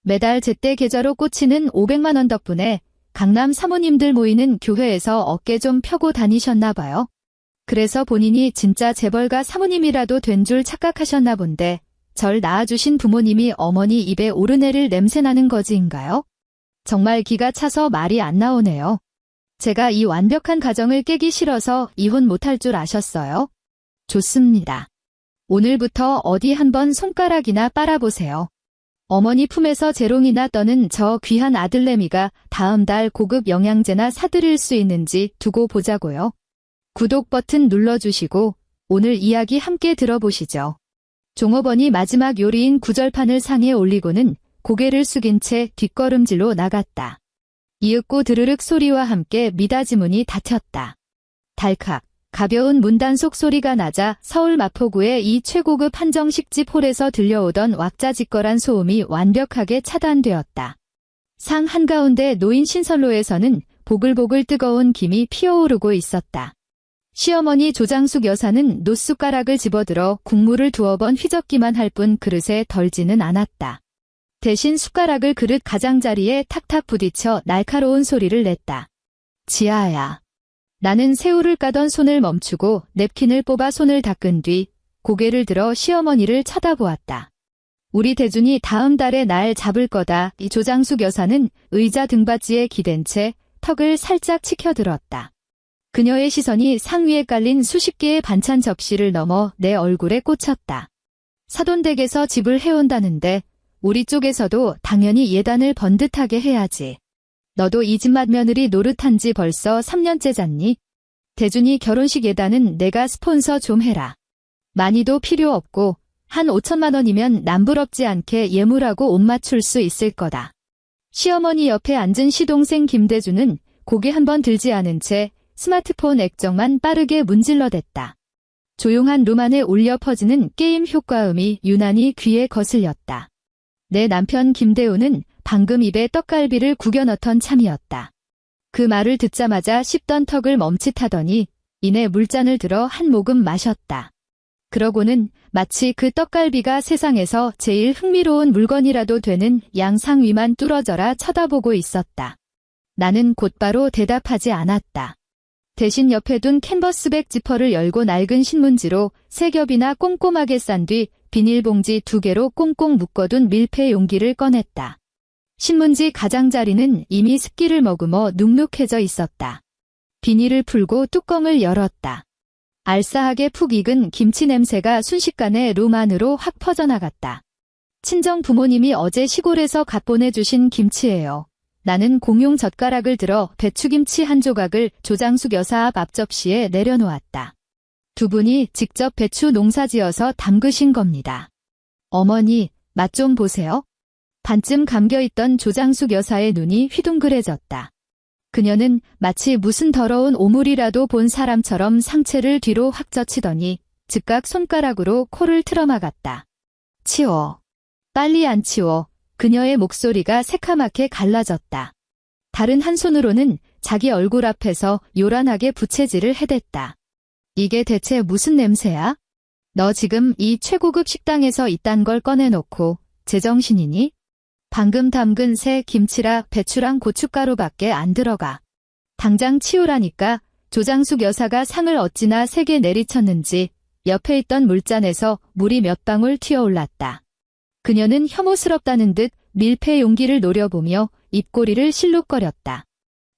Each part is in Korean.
매달 제때 계좌로 꽂히는 500만 원 덕분에 강남 사모님들 모이는 교회에서 어깨 좀 펴고 다니셨나 봐요. 그래서 본인이 진짜 재벌가 사모님이라도 된 줄 착각하셨나 본데 절 낳아주신 부모님이 어머니 입에 오르내릴 냄새나는 거지인가요? 정말 기가 차서 말이 안 나오네요. 제가 이 완벽한 가정을 깨기 싫어서 이혼 못할 줄 아셨어요? 좋습니다. 오늘부터 어디 한번 손가락이나 빨아보세요. 어머니 품에서 재롱이나 떠는 저 귀한 아들내미가 다음 달 고급 영양제나 사드릴 수 있는지 두고 보자고요. 구독 버튼 눌러주시고 오늘 이야기 함께 들어보시죠. 종업원이 마지막 요리인 구절판을 상에 올리고는 고개를 숙인 채 뒷걸음질로 나갔다. 이윽고 드르륵 소리와 함께 미닫이 문이 닫혔다. 달칵 가벼운 문단속 소리가 나자 서울 마포구의 이 최고급 한정식집 홀에서 들려오던 왁자지껄한 소음이 완벽하게 차단되었다. 상 한가운데 놓인 신선로에서는 보글보글 뜨거운 김이 피어오르고 있었다. 시어머니 조장숙 여사는 노숟가락을 집어들어 국물을 두어 번 휘젓기만 할 뿐 그릇에 덜지는 않았다. 대신 숟가락을 그릇 가장자리에 탁탁 부딪혀 날카로운 소리를 냈다. 지아야. 나는 새우를 까던 손을 멈추고 냅킨을 뽑아 손을 닦은 뒤 고개를 들어 시어머니를 쳐다보았다. 우리 대준이 다음 달에 날 잡을 거다. 이 조장숙 여사는 의자 등받이에 기댄 채 턱을 살짝 치켜들었다. 그녀의 시선이 상 위에 깔린 수십 개의 반찬 접시를 넘어 내 얼굴에 꽂혔다. 사돈댁에서 집을 해온다는데 우리 쪽에서도 당연히 예단을 번듯하게 해야지. 너도 이 집맛 며느리 노릇한 지 벌써 3년째잖니? 대준이 결혼식 예단은 내가 스폰서 좀 해라. 많이도 필요 없고 한 5천만 원이면 남부럽지 않게 예물하고 옷 맞출 수 있을 거다. 시어머니 옆에 앉은 시동생 김대준은 고개 한번 들지 않은 채 스마트폰 액정만 빠르게 문질러댔다. 조용한 룸 안에 울려 퍼지는 게임 효과음이 유난히 귀에 거슬렸다. 내 남편 김대우는 방금 입에 떡갈비를 구겨 넣던 참이었다. 그 말을 듣자마자 씹던 턱을 멈칫하더니 이내 물잔을 들어 한 모금 마셨다. 그러고는 마치 그 떡갈비가 세상에서 제일 흥미로운 물건이라도 되는 양상 위만 뚫어져라 쳐다보고 있었다. 나는 곧바로 대답하지 않았다. 대신 옆에 둔 캔버스백 지퍼를 열고 낡은 신문지로 세 겹이나 꼼꼼하게 싼 뒤 비닐봉지 2개로 꽁꽁 묶어둔 밀폐 용기를 꺼냈다. 신문지 가장자리는 이미 습기를 머금어 눅눅해져 있었다. 비닐을 풀고 뚜껑을 열었다. 알싸하게 푹 익은 김치 냄새가 순식간에 룸 안으로 확 퍼져나갔다. 친정 부모님이 어제 시골에서 갓 보내주신 김치예요. 나는 공용 젓가락을 들어 배추김치 한 조각을 조장숙 여사 앞 앞접시에 내려놓았다. 두 분이 직접 배추 농사지어서 담그신 겁니다. 어머니, 맛 좀 보세요. 반쯤 감겨있던 조장숙 여사의 눈이 휘둥그레졌다. 그녀는 마치 무슨 더러운 오물이라도 본 사람처럼 상체를 뒤로 확 젖히더니 즉각 손가락으로 코를 틀어막았다. 치워. 빨리 안 치워. 그녀의 목소리가 새카맣게 갈라졌다. 다른 한 손으로는 자기 얼굴 앞에서 요란하게 부채질을 해댔다. 이게 대체 무슨 냄새야? 너 지금 이 최고급 식당에서 이딴 걸 꺼내놓고 제정신이니? 방금 담근 새 김치라 배추랑 고춧가루밖에 안 들어가. 당장 치우라니까. 조장숙 여사가 상을 어찌나 세게 내리쳤는지 옆에 있던 물잔에서 물이 몇 방울 튀어올랐다. 그녀는 혐오스럽다는 듯 밀폐 용기를 노려보며 입꼬리를 실룩거렸다.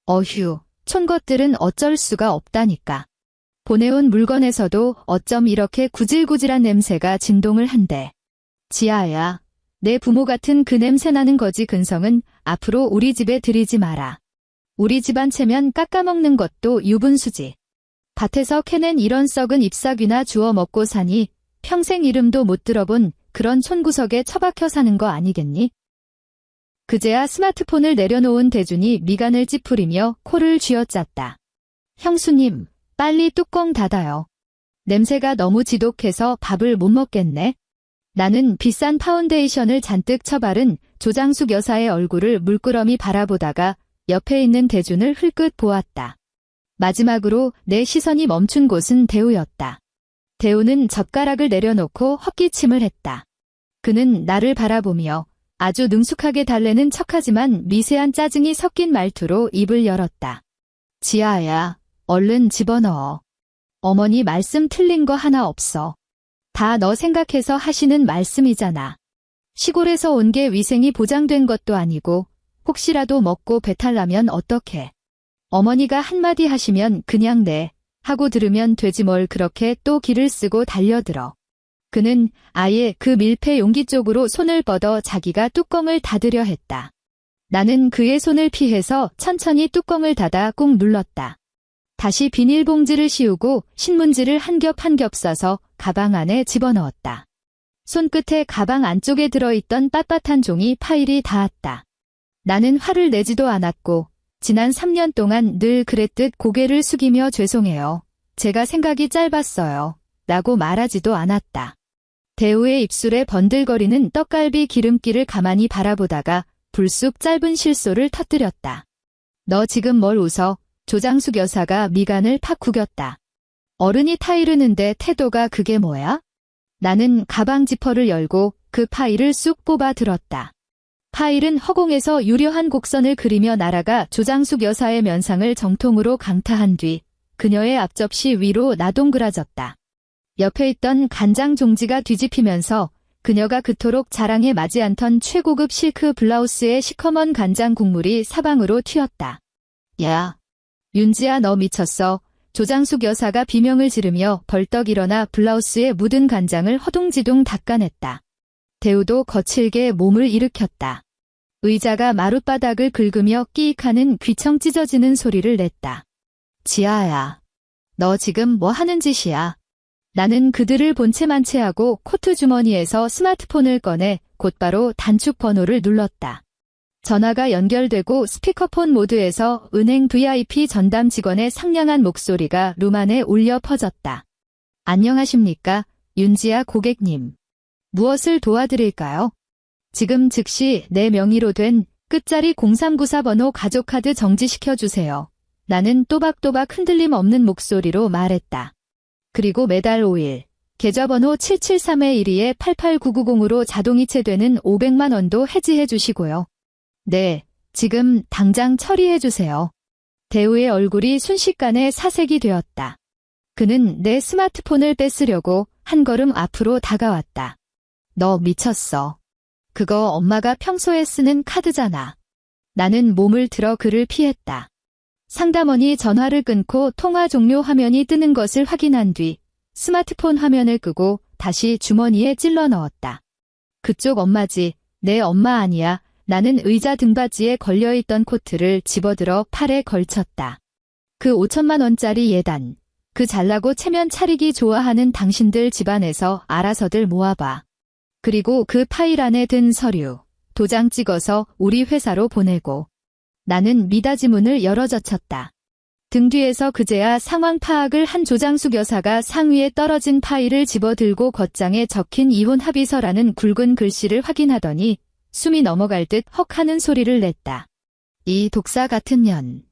어휴, 촌것들은 어쩔 수가 없다니까. 보내온 물건에서도 어쩜 이렇게 구질구질한 냄새가 진동을 한대. 지아야, 내 부모 같은 그 냄새나는 거지 근성은 앞으로 우리 집에 들이지 마라. 우리 집안 채면 깎아먹는 것도 유분수지. 밭에서 캐낸 이런 썩은 잎사귀나 주워 먹고 사니 평생 이름도 못 들어본 그런 촌구석에 처박혀 사는 거 아니겠니? 그제야 스마트폰을 내려놓은 대준이 미간을 찌푸리며 코를 쥐어짰다. 형수님, 빨리 뚜껑 닫아요. 냄새가 너무 지독해서 밥을 못 먹겠네. 나는 비싼 파운데이션을 잔뜩 쳐바른 조장숙 여사의 얼굴을 물끄러미 바라보다가 옆에 있는 대준을 흘끗 보았다. 마지막으로 내 시선이 멈춘 곳은 대우였다. 대우는 젓가락을 내려놓고 헛기침을 했다. 그는 나를 바라보며 아주 능숙하게 달래는 척하지만 미세한 짜증이 섞인 말투로 입을 열었다. 지아야, 얼른 집어넣어. 어머니 말씀 틀린 거 하나 없어. 다 너 생각해서 하시는 말씀이잖아. 시골에서 온 게 위생이 보장된 것도 아니고 혹시라도 먹고 배탈 나면 어떡해. 어머니가 한마디 하시면 그냥 네 하고 들으면 되지 뭘 그렇게 또 기를 쓰고 달려들어. 그는 아예 그 밀폐 용기 쪽으로 손을 뻗어 자기가 뚜껑을 닫으려 했다. 나는 그의 손을 피해서 천천히 뚜껑을 닫아 꾹 눌렀다. 다시 비닐봉지를 씌우고 신문지를 한 겹 한 겹 싸서 가방 안에 집어넣었다. 손끝에 가방 안쪽에 들어있던 빳빳한 종이 파일이 닿았다. 나는 화를 내지도 않았고 지난 3년 동안 늘 그랬듯 고개를 숙이며 죄송해요. 제가 생각이 짧았어요. 라고 말하지도 않았다. 대우의 입술에 번들거리는 떡갈비 기름기를 가만히 바라보다가 불쑥 짧은 실소를 터뜨렸다. 너 지금 뭘 웃어? 조장숙 여사가 미간을 팍 구겼다. 어른이 타이르는데 태도가 그게 뭐야? 나는 가방 지퍼를 열고 그 파일을 쑥 뽑아 들었다. 파일은 허공에서 유려한 곡선을 그리며 날아가 조장숙 여사의 면상을 정통으로 강타한 뒤 그녀의 앞접시 위로 나동그라졌다. 옆에 있던 간장 종지가 뒤집히면서 그녀가 그토록 자랑해 마지 않던 최고급 실크 블라우스의 시커먼 간장 국물이 사방으로 튀었다. 야, 윤지야 너 미쳤어. 조장숙 여사가 비명을 지르며 벌떡 일어나 블라우스에 묻은 간장을 허둥지둥 닦아냈다. 대우도 거칠게 몸을 일으켰다. 의자가 마룻바닥을 긁으며 끼익하는 귀청 찢어지는 소리를 냈다. 지아야, 너 지금 뭐 하는 짓이야? 나는 그들을 본체만체하고 코트 주머니에서 스마트폰을 꺼내 곧바로 단축 번호를 눌렀다. 전화가 연결되고 스피커폰 모드에서 은행 VIP 전담 직원의 상냥한 목소리가 룸 안에 울려 퍼졌다. 안녕하십니까, 윤지아 고객님. 무엇을 도와드릴까요? 지금 즉시 내 명의로 된 끝자리 0394 번호 가족카드 정지시켜주세요. 나는 또박또박 흔들림 없는 목소리로 말했다. 그리고 매달 5일, 계좌번호 773-12에 88990으로 자동이체되는 500만 원도 해지해 주시고요. 네, 지금 당장 처리해 주세요. 대우의 얼굴이 순식간에 사색이 되었다. 그는 내 스마트폰을 뺏으려고 한 걸음 앞으로 다가왔다. 너 미쳤어. 그거 엄마가 평소에 쓰는 카드잖아. 나는 몸을 들어 그를 피했다. 상담원이 전화를 끊고 통화 종료 화면이 뜨는 것을 확인한 뒤 스마트폰 화면을 끄고 다시 주머니에 찔러 넣었다. 그쪽 엄마지, 내 엄마 아니야. 나는 의자 등받이에 걸려있던 코트를 집어들어 팔에 걸쳤다. 그 5천만 원짜리 예단, 그 잘나고 체면 차리기 좋아하는 당신들 집안에서 알아서들 모아봐. 그리고 그 파일 안에 든 서류, 도장 찍어서 우리 회사로 보내고. 나는 미닫이 문을 열어젖혔다. 등 뒤에서 그제야 상황 파악을 한 조장숙 여사가 상위에 떨어진 파일을 집어들고 겉장에 적힌 이혼 합의서라는 굵은 글씨를 확인하더니 숨이 넘어갈 듯 헉하는 소리를 냈다. 이 독사 같은 년.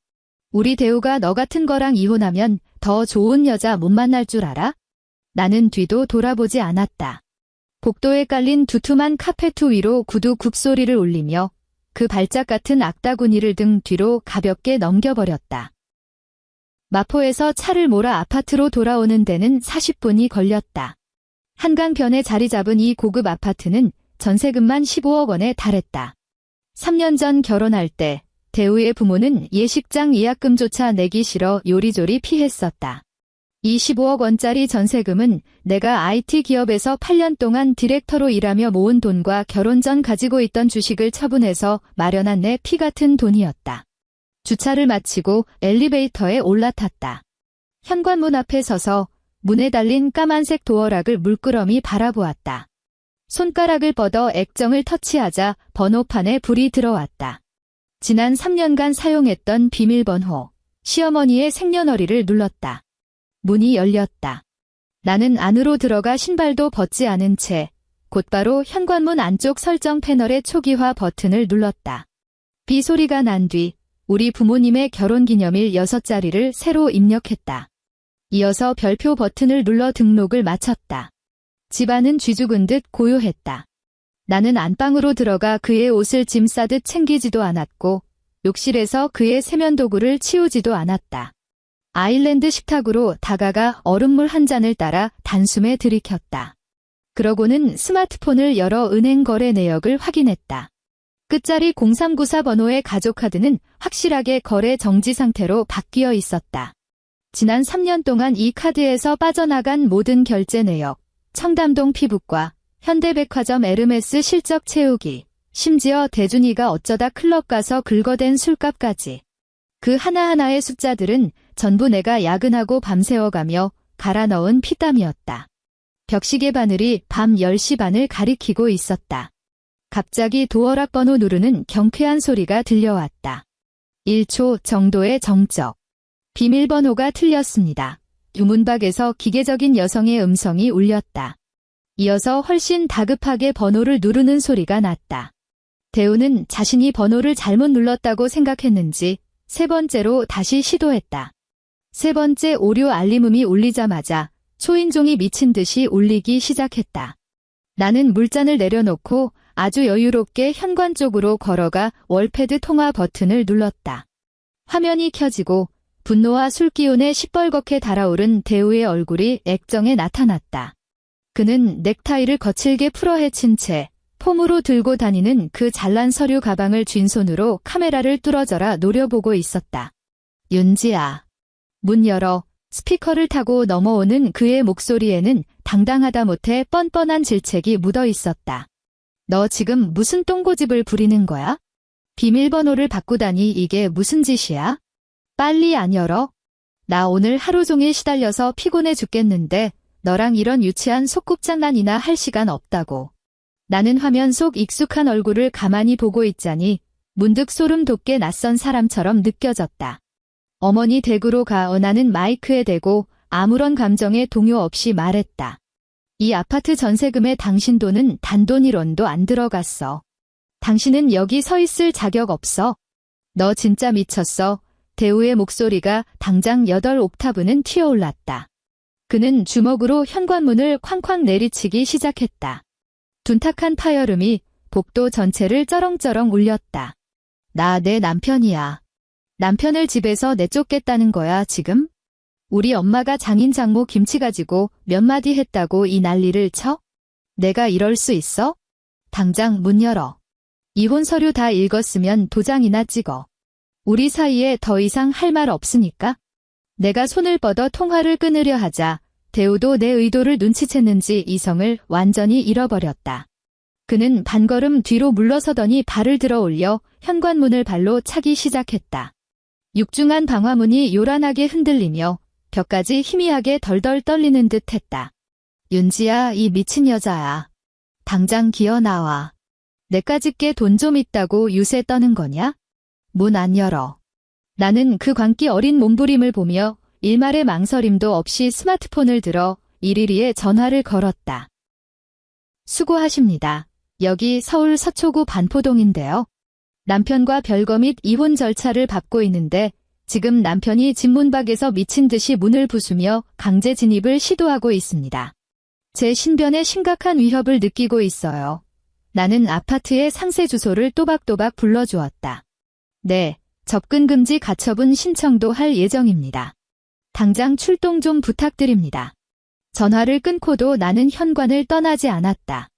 우리 대우가 너 같은 거랑 이혼하면 더 좋은 여자 못 만날 줄 알아? 나는 뒤도 돌아보지 않았다. 복도에 깔린 두툼한 카페트 위로 구두 굽소리를 올리며 그 발작 같은 악다구니를 등 뒤로 가볍게 넘겨버렸다. 마포에서 차를 몰아 아파트로 돌아오는 데는 40분이 걸렸다. 한강변에 자리 잡은 이 고급 아파트는 전세금만 15억 원에 달했다. 3년 전 결혼할 때 대우의 부모는 예식장 예약금조차 내기 싫어 요리조리 피했었다. 이 15억 원짜리 전세금은 내가 IT 기업에서 8년 동안 디렉터로 일하며 모은 돈과 결혼 전 가지고 있던 주식을 처분해서 마련한 내 피 같은 돈이었다. 주차를 마치고 엘리베이터에 올라탔다. 현관문 앞에 서서 문에 달린 까만색 도어락을 물끄러미 바라보았다. 손가락을 뻗어 액정을 터치하자 번호판에 불이 들어왔다. 지난 3년간 사용했던 비밀번호, 시어머니의 생년월일을 눌렀다. 문이 열렸다. 나는 안으로 들어가 신발도 벗지 않은 채 곧바로 현관문 안쪽 설정 패널의 초기화 버튼을 눌렀다. 비 소리가 난 뒤 우리 부모님의 결혼기념일 6자리를 새로 입력했다. 이어서 별표 버튼을 눌러 등록을 마쳤다. 집안은 쥐죽은 듯 고요했다. 나는 안방으로 들어가 그의 옷을 짐 싸듯 챙기지도 않았고 욕실에서 그의 세면도구를 치우지도 않았다. 아일랜드 식탁으로 다가가 얼음물 한 잔을 따라 단숨에 들이켰다. 그러고는 스마트폰을 열어 은행 거래 내역을 확인했다. 끝자리 0394 번호의 가족카드는 확실하게 거래 정지 상태로 바뀌어 있었다. 지난 3년 동안 이 카드에서 빠져나간 모든 결제 내역, 청담동 피부과, 현대백화점 에르메스 실적 채우기, 심지어 대준이가 어쩌다 클럽 가서 긁어댄 술값까지. 그 하나하나의 숫자들은 전부 내가 야근하고 밤새워가며 갈아 넣은 피땀이었다. 벽시계 바늘이 밤 10시 반을 가리키고 있었다. 갑자기 도어락 번호 누르는 경쾌한 소리가 들려왔다. 1초 정도의 정적. 비밀번호가 틀렸습니다. 유문박에서 기계적인 여성의 음성이 울렸다. 이어서 훨씬 다급하게 번호를 누르는 소리가 났다. 대우는 자신이 번호를 잘못 눌렀다고 생각했는지 세 번째로 다시 시도했다. 세 번째 오류 알림음이 울리자마자 초인종이 미친 듯이 울리기 시작했다. 나는 물잔을 내려놓고 아주 여유롭게 현관 쪽으로 걸어가 월패드 통화 버튼을 눌렀다. 화면이 켜지고 분노와 술기운에 시뻘겋게 달아오른 대우의 얼굴이 액정에 나타났다. 그는 넥타이를 거칠게 풀어 헤친 채 폼으로 들고 다니는 그 잘난 서류 가방을 쥔 손으로 카메라를 뚫어져라 노려보고 있었다. 윤지아. 문 열어 스피커를 타고 넘어오는 그의 목소리에는 당당하다 못해 뻔뻔한 질책이 묻어 있었다. 너 지금 무슨 똥고집을 부리는 거야? 비밀번호를 바꾸다니 이게 무슨 짓이야? 빨리 안 열어? 나 오늘 하루 종일 시달려서 피곤해 죽겠는데 너랑 이런 유치한 소꿉장난이나 할 시간 없다고. 나는 화면 속 익숙한 얼굴을 가만히 보고 있자니 문득 소름 돋게 낯선 사람처럼 느껴졌다. 어머니 댁으로 가 나는 마이크에 대고 아무런 감정의 동요 없이 말했다. 이 아파트 전세금에 당신 돈은 단돈 1원도 안 들어갔어. 당신은 여기 서 있을 자격 없어. 너 진짜 미쳤어. 대우의 목소리가 당장 8옥타브는 튀어올랐다. 그는 주먹으로 현관문을 쾅쾅 내리치기 시작했다. 둔탁한 파열음이 복도 전체를 쩌렁쩌렁 울렸다. 나 내 남편이야. 남편을 집에서 내쫓겠다는 거야 지금? 우리 엄마가 장인 장모 김치 가지고 몇 마디 했다고 이 난리를 쳐? 내가 이럴 수 있어? 당장 문 열어. 이혼 서류 다 읽었으면 도장이나 찍어. 우리 사이에 더 이상 할 말 없으니까? 내가 손을 뻗어 통화를 끊으려 하자 대우도 내 의도를 눈치챘는지 이성을 완전히 잃어버렸다. 그는 반걸음 뒤로 물러서더니 발을 들어 올려 현관문을 발로 차기 시작했다. 육중한 방화문이 요란하게 흔들리며 벽까지 희미하게 덜덜 떨리는 듯 했다. 윤지야, 이 미친 여자야. 당장 기어 나와. 내까짓게 돈 좀 있다고 유세 떠는 거냐? 문 안 열어. 나는 그 광기 어린 몸부림을 보며 일말의 망설임도 없이 스마트폰을 들어 112에 전화를 걸었다. 수고하십니다. 여기 서울 서초구 반포동인데요. 남편과 별거 및 이혼 절차를 밟고 있는데 지금 남편이 집 문 밖에서 미친 듯이 문을 부수며 강제 진입을 시도하고 있습니다. 제 신변에 심각한 위협을 느끼고 있어요. 나는 아파트의 상세 주소를 또박또박 불러주었다. 네, 접근 금지 가처분 신청도 할 예정입니다. 당장 출동 좀 부탁드립니다. 전화를 끊고도 나는 현관을 떠나지 않았다.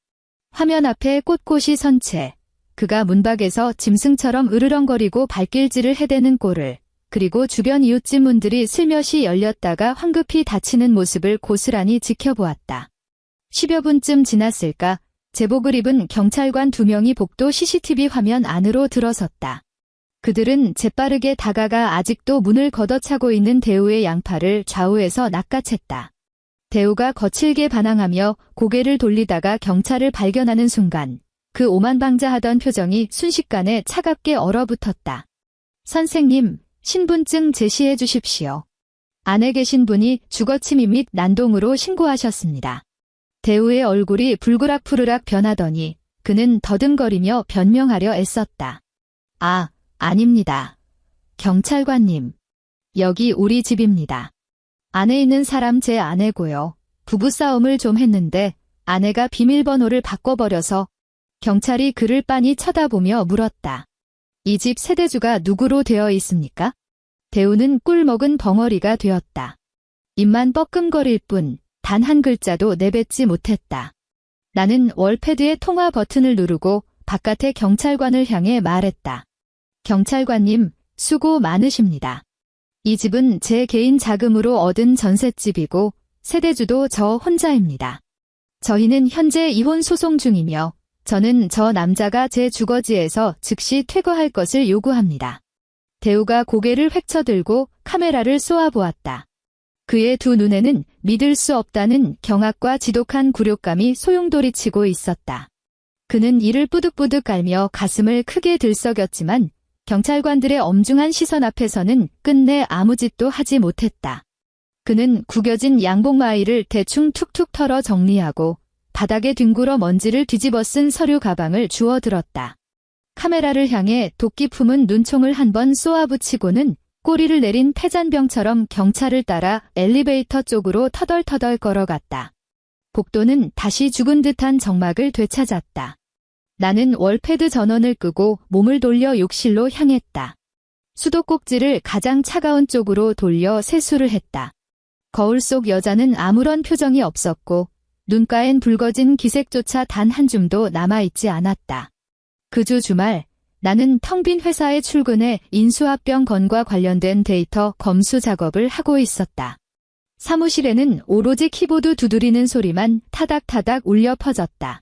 화면 앞에 꼿꼿이 선 채 그가 문밖에서 짐승처럼 으르렁거리고 발길질을 해대는 꼴을, 그리고 주변 이웃집 문들이 슬며시 열렸다가 황급히 닫히는 모습을 고스란히 지켜보았다. 10여 분쯤 지났을까 제복을 입은 경찰관 2명이 복도 CCTV 화면 안으로 들어섰다. 그들은 재빠르게 다가가 아직도 문을 걷어차고 있는 대우의 양팔을 좌우에서 낚아챘다. 대우가 거칠게 반항하며 고개를 돌리다가 경찰을 발견하는 순간 그 오만방자하던 표정이 순식간에 차갑게 얼어붙었다. 선생님, 신분증 제시해 주십시오. 안에 계신 분이 주거침입 및 난동으로 신고하셨습니다. 대우의 얼굴이 불그락푸르락 변하더니 그는 더듬거리며 변명하려 애썼다. 아, 아닙니다. 경찰관님. 여기 우리 집입니다. 안에 있는 사람 제 아내고요. 부부싸움을 좀 했는데 아내가 비밀번호를 바꿔버려서. 경찰이 그를 빤히 쳐다보며 물었다. 이 집 세대주가 누구로 되어 있습니까? 대우는 꿀 먹은 벙어리가 되었다. 입만 뻐끔거릴 뿐 단 한 글자도 내뱉지 못했다. 나는 월패드의 통화 버튼을 누르고 바깥의 경찰관을 향해 말했다. 경찰관님, 수고 많으십니다. 이 집은 제 개인 자금으로 얻은 전셋집이고 세대주도 저 혼자입니다. 저희는 현재 이혼 소송 중이며 저는 저 남자가 제 주거지에서 즉시 퇴거할 것을 요구합니다. 대우가 고개를 획쳐들고 카메라를 쏘아보았다. 그의 두 눈에는 믿을 수 없다는 경악과 지독한 굴욕감이 소용돌이치고 있었다. 그는 이를 뿌득뿌득 깔며 가슴을 크게 들썩였지만 경찰관들의 엄중한 시선 앞에서는 끝내 아무 짓도 하지 못했다. 그는 구겨진 양복마이를 대충 툭툭 털어 정리하고 바닥에 뒹굴어 먼지를 뒤집어 쓴 서류 가방을 주워들었다. 카메라를 향해 도끼 품은 눈총을 한 번 쏘아붙이고는 꼬리를 내린 패잔병처럼 경찰을 따라 엘리베이터 쪽으로 터덜터덜 걸어갔다. 복도는 다시 죽은 듯한 정막을 되찾았다. 나는 월패드 전원을 끄고 몸을 돌려 욕실로 향했다. 수도꼭지를 가장 차가운 쪽으로 돌려 세수를 했다. 거울 속 여자는 아무런 표정이 없었고 눈가엔 붉어진 기색조차 단 한 줌도 남아있지 않았다. 그 주 주말 나는 텅 빈 회사에 출근해 인수합병 건과 관련된 데이터 검수 작업을 하고 있었다. 사무실에는 오로지 키보드 두드리는 소리만 타닥타닥 울려 퍼졌다.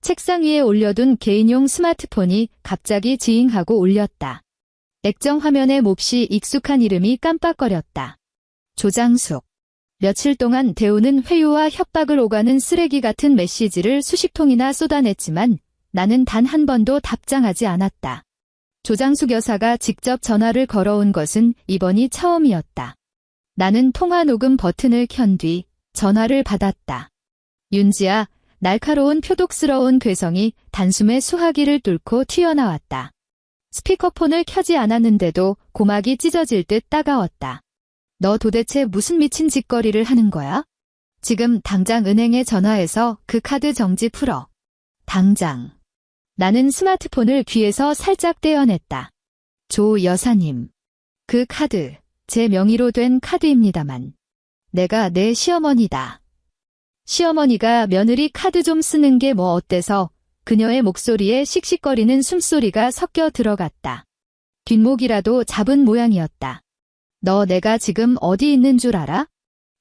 책상 위에 올려둔 개인용 스마트폰이 갑자기 지잉하고 울렸다. 액정 화면에 몹시 익숙한 이름이 깜빡거렸다. 조장숙. 며칠 동안 대우는 회유와 협박을 오가는 쓰레기 같은 메시지를 수십 통이나 쏟아냈지만 나는 단 한 번도 답장하지 않았다. 조장숙 여사가 직접 전화를 걸어온 것은 이번이 처음이었다. 나는 통화 녹음 버튼을 켠 뒤 전화를 받았다. 윤지야, 날카로운 표독스러운 괴성이 단숨에 수화기를 뚫고 튀어나왔다. 스피커폰을 켜지 않았는데도 고막이 찢어질 듯 따가웠다. 너 도대체 무슨 미친 짓거리를 하는 거야? 지금 당장 은행에 전화해서 그 카드 정지 풀어. 당장. 나는 스마트폰을 귀에서 살짝 떼어냈다. 조 여사님. 그 카드, 제 명의로 된 카드입니다만. 내가 내 시어머니다. 시어머니가 며느리 카드 좀 쓰는 게 뭐 어때서 그녀의 목소리에 씩씩거리는 숨소리가 섞여 들어갔다. 뒷목이라도 잡은 모양이었다. 너 내가 지금 어디 있는 줄 알아?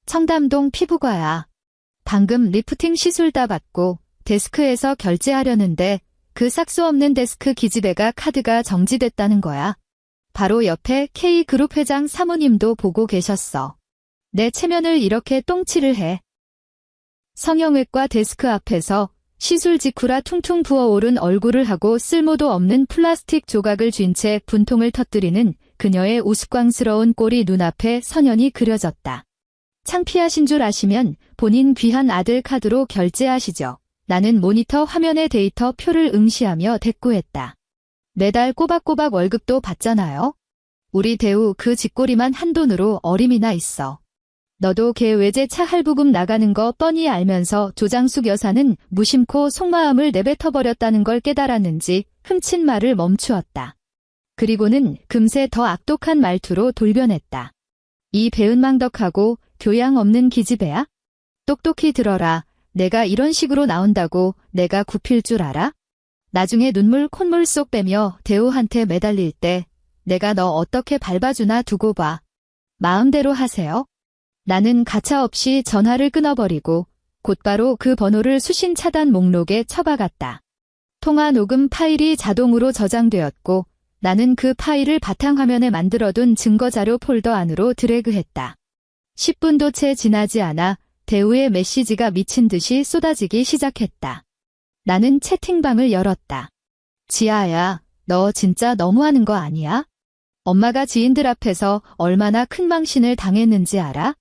청담동 피부과야. 방금 리프팅 시술 다 받고 데스크에서 결제하려는데 그 싹수 없는 데스크 기집애가 카드가 정지됐다는 거야. 바로 옆에 K그룹 회장 사모님도 보고 계셨어. 내 체면을 이렇게 똥칠을 해. 성형외과 데스크 앞에서 시술 직후라 퉁퉁 부어오른 얼굴을 하고 쓸모도 없는 플라스틱 조각을 쥔 채 분통을 터뜨리는 그녀의 우스꽝스러운 꼴이 눈앞에 선연히 그려졌다. 창피하신 줄 아시면 본인 귀한 아들 카드로 결제하시죠. 나는 모니터 화면의 데이터 표를 응시하며 대꾸했다. 매달 꼬박꼬박 월급도 받잖아요. 우리 대우 그 쥐꼬리만 한돈으로 어림이나 있어. 너도 걔 외제차 할부금 나가는 거 뻔히 알면서 조장숙 여사는 무심코 속마음을 내뱉어버렸다는 걸 깨달았는지 흠친 말을 멈추었다. 그리고는 금세 더 악독한 말투로 돌변했다. 이 배은망덕하고 교양 없는 기집애야? 똑똑히 들어라. 내가 이런 식으로 나온다고 내가 굽힐 줄 알아? 나중에 눈물 콧물 쏙 빼며 대우한테 매달릴 때 내가 너 어떻게 밟아주나 두고 봐. 마음대로 하세요. 나는 가차없이 전화를 끊어버리고 곧바로 그 번호를 수신 차단 목록에 쳐박았다. 통화 녹음 파일이 자동으로 저장되었고 나는 그 파일을 바탕화면에 만들어둔 증거자료 폴더 안으로 드래그했다. 10분도 채 지나지 않아 대우의 메시지가 미친 듯이 쏟아지기 시작했다. 나는 채팅방을 열었다. 지아야, 너 진짜 너무하는 거 아니야? 엄마가 지인들 앞에서 얼마나 큰 망신을 당했는지 알아?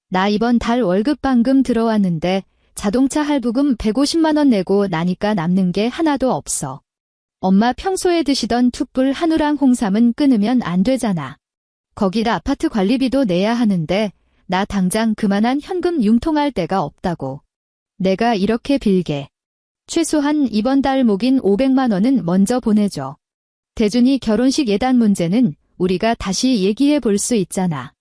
나 이번 달 월급 방금 들어왔는데 자동차 할부금 150만 원 내고 나니까 남는 게 하나도 없어. 엄마 평소에 드시던 툭불 한우랑 홍삼은 끊으면 안 되잖아. 거기다 아파트 관리비도 내야 하는데 나 당장 그만한 현금 융통할 데가 없다고. 내가 이렇게 빌게. 최소한 이번 달 목인 500만 원은 먼저 보내줘. 대준이 결혼식 예단 문제는 우리가 다시 얘기해 볼 수 있잖아.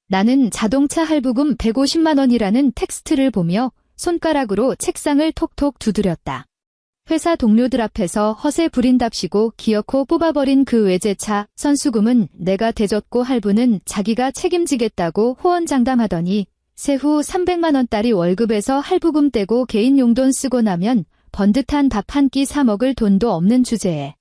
나는 자동차 할부금 150만 원이라는 텍스트를 보며 손가락으로 책상을 톡톡 두드렸다. 회사 동료들 앞에서 허세 부린답시고 기어코 뽑아버린 그 외제차 선수금은 내가 대줬고 할부는 자기가 책임지겠다고 호언장담하더니 세후 300만 원짜리 월급에서 할부금 떼고 개인 용돈 쓰고 나면 번듯한 밥 한 끼 사 먹을 돈도 없는 주제에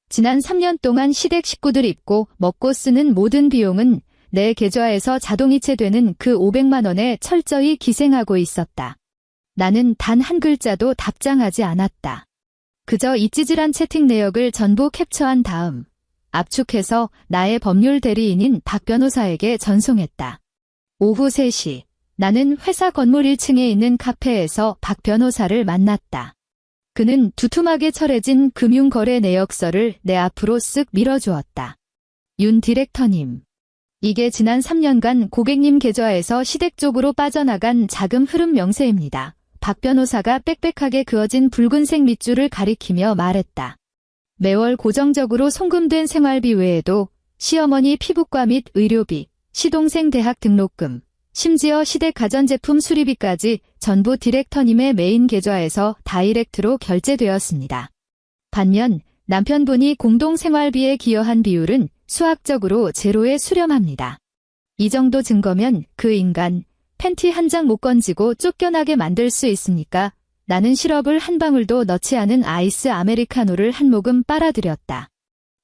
지난 3년 동안 시댁 식구들 입고 먹고 쓰는 모든 비용은 내 계좌에서 자동이체되는 그 500만 원에 철저히 기생하고 있었다. 나는 단 한 글자도 답장하지 않았다. 그저 이 찌질한 채팅 내역을 전부 캡처한 다음 압축해서 나의 법률 대리인인 박 변호사에게 전송했다. 오후 3시 나는 회사 건물 1층에 있는 카페에서 박 변호사를 만났다. 그는 두툼하게 철해진 금융거래 내역서를 내 앞으로 쓱 밀어주었다. 윤 디렉터님. 이게 지난 3년간 고객님 계좌에서 시댁 쪽으로 빠져나간 자금 흐름 명세입니다. 박 변호사가 빽빽하게 그어진 붉은색 밑줄을 가리키며 말했다. 매월 고정적으로 송금된 생활비 외에도 시어머니 피부과 및 의료비, 시동생 대학 등록금, 심지어 시댁 가전제품 수리비까지 전부 디렉터님의 메인 계좌에서 다이렉트로 결제되었습니다. 반면 남편분이 공동생활비에 기여한 비율은 수학적으로 제로에 수렴합니다. 이 정도 증거면 그 인간 팬티 한 장 못 건지고 쫓겨나게 만들 수 있습니까? 나는 시럽을 한 방울도 넣지 않은 아이스 아메리카노를 한 모금 빨아들였다.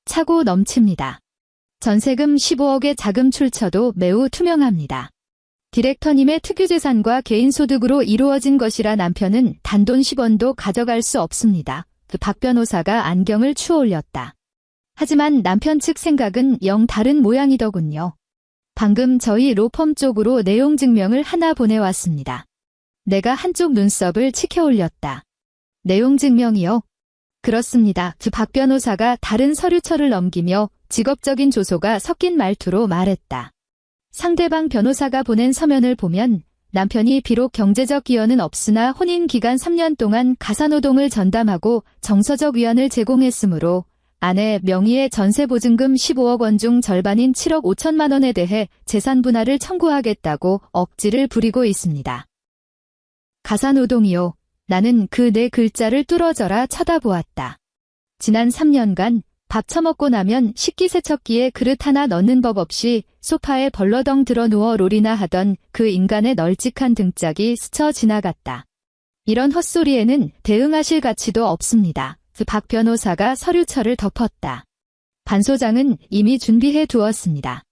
차고 넘칩니다. 전세금 15억의 자금 출처도 매우 투명합니다. 디렉터님의 특유재산과 개인소득으로 이루어진 것이라 남편은 단돈 10원도 가져갈 수 없습니다. 그 박 변호사가 안경을 추어올렸다. 하지만 남편 측 생각은 영 다른 모양이더군요. 방금 저희 로펌 쪽으로 내용 증명을 하나 보내왔습니다. 내가 한쪽 눈썹을 치켜 올렸다. 내용 증명이요? 그렇습니다. 그 박 변호사가 다른 서류처를 넘기며 직업적인 조소가 섞인 말투로 말했다. 상대방 변호사가 보낸 서면을 보면 남편이 비록 경제적 기여는 없으나 혼인 기간 3년 동안 가사노동을 전담하고 정서적 위안을 제공했으므로 아내 명의의 전세보증금 15억 원 중 절반인 7억 5천만 원에 대해 재산 분할을 청구하겠다고 억지를 부리고 있습니다. 가사노동이요. 나는 그 네 글자를 뚫어져라 쳐다보았다. 지난 3년간 밥 처먹고 나면 식기세척기에 그릇 하나 넣는 법 없이 소파에 벌러덩 들어 누워 롤이나 하던 그 인간의 널찍한 등짝이 스쳐 지나갔다. 이런 헛소리에는 대응하실 가치도 없습니다. 그 박 변호사가 서류철을 덮었다. 반 소장은 이미 준비해 두었습니다.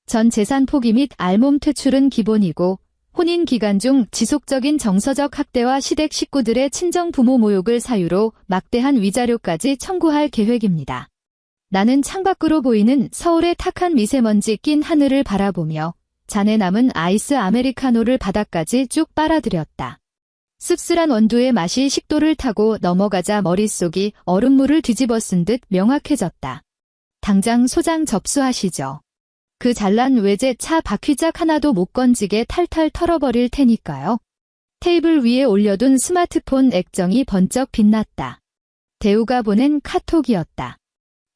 전 재산 포기 및 알몸 퇴출은 기본이고 혼인 기간 중 지속적인 정서적 학대와 시댁 식구들의 친정 부모 모욕을 사유로 막대한 위자료까지 청구할 계획입니다. 나는 창밖으로 보이는 서울의 탁한 미세먼지 낀 하늘을 바라보며 잔에 남은 아이스 아메리카노를 바닥까지 쭉 빨아들였다. 씁쓸한 원두의 맛이 식도를 타고 넘어가자 머릿속이 얼음물을 뒤집어 쓴 듯 명확해졌다. 당장 소장 접수하시죠. 그 잘난 외제 차 바퀴짝 하나도 못 건지게 탈탈 털어버릴 테니까요. 테이블 위에 올려둔 스마트폰 액정이 번쩍 빛났다. 대우가 보낸 카톡이었다.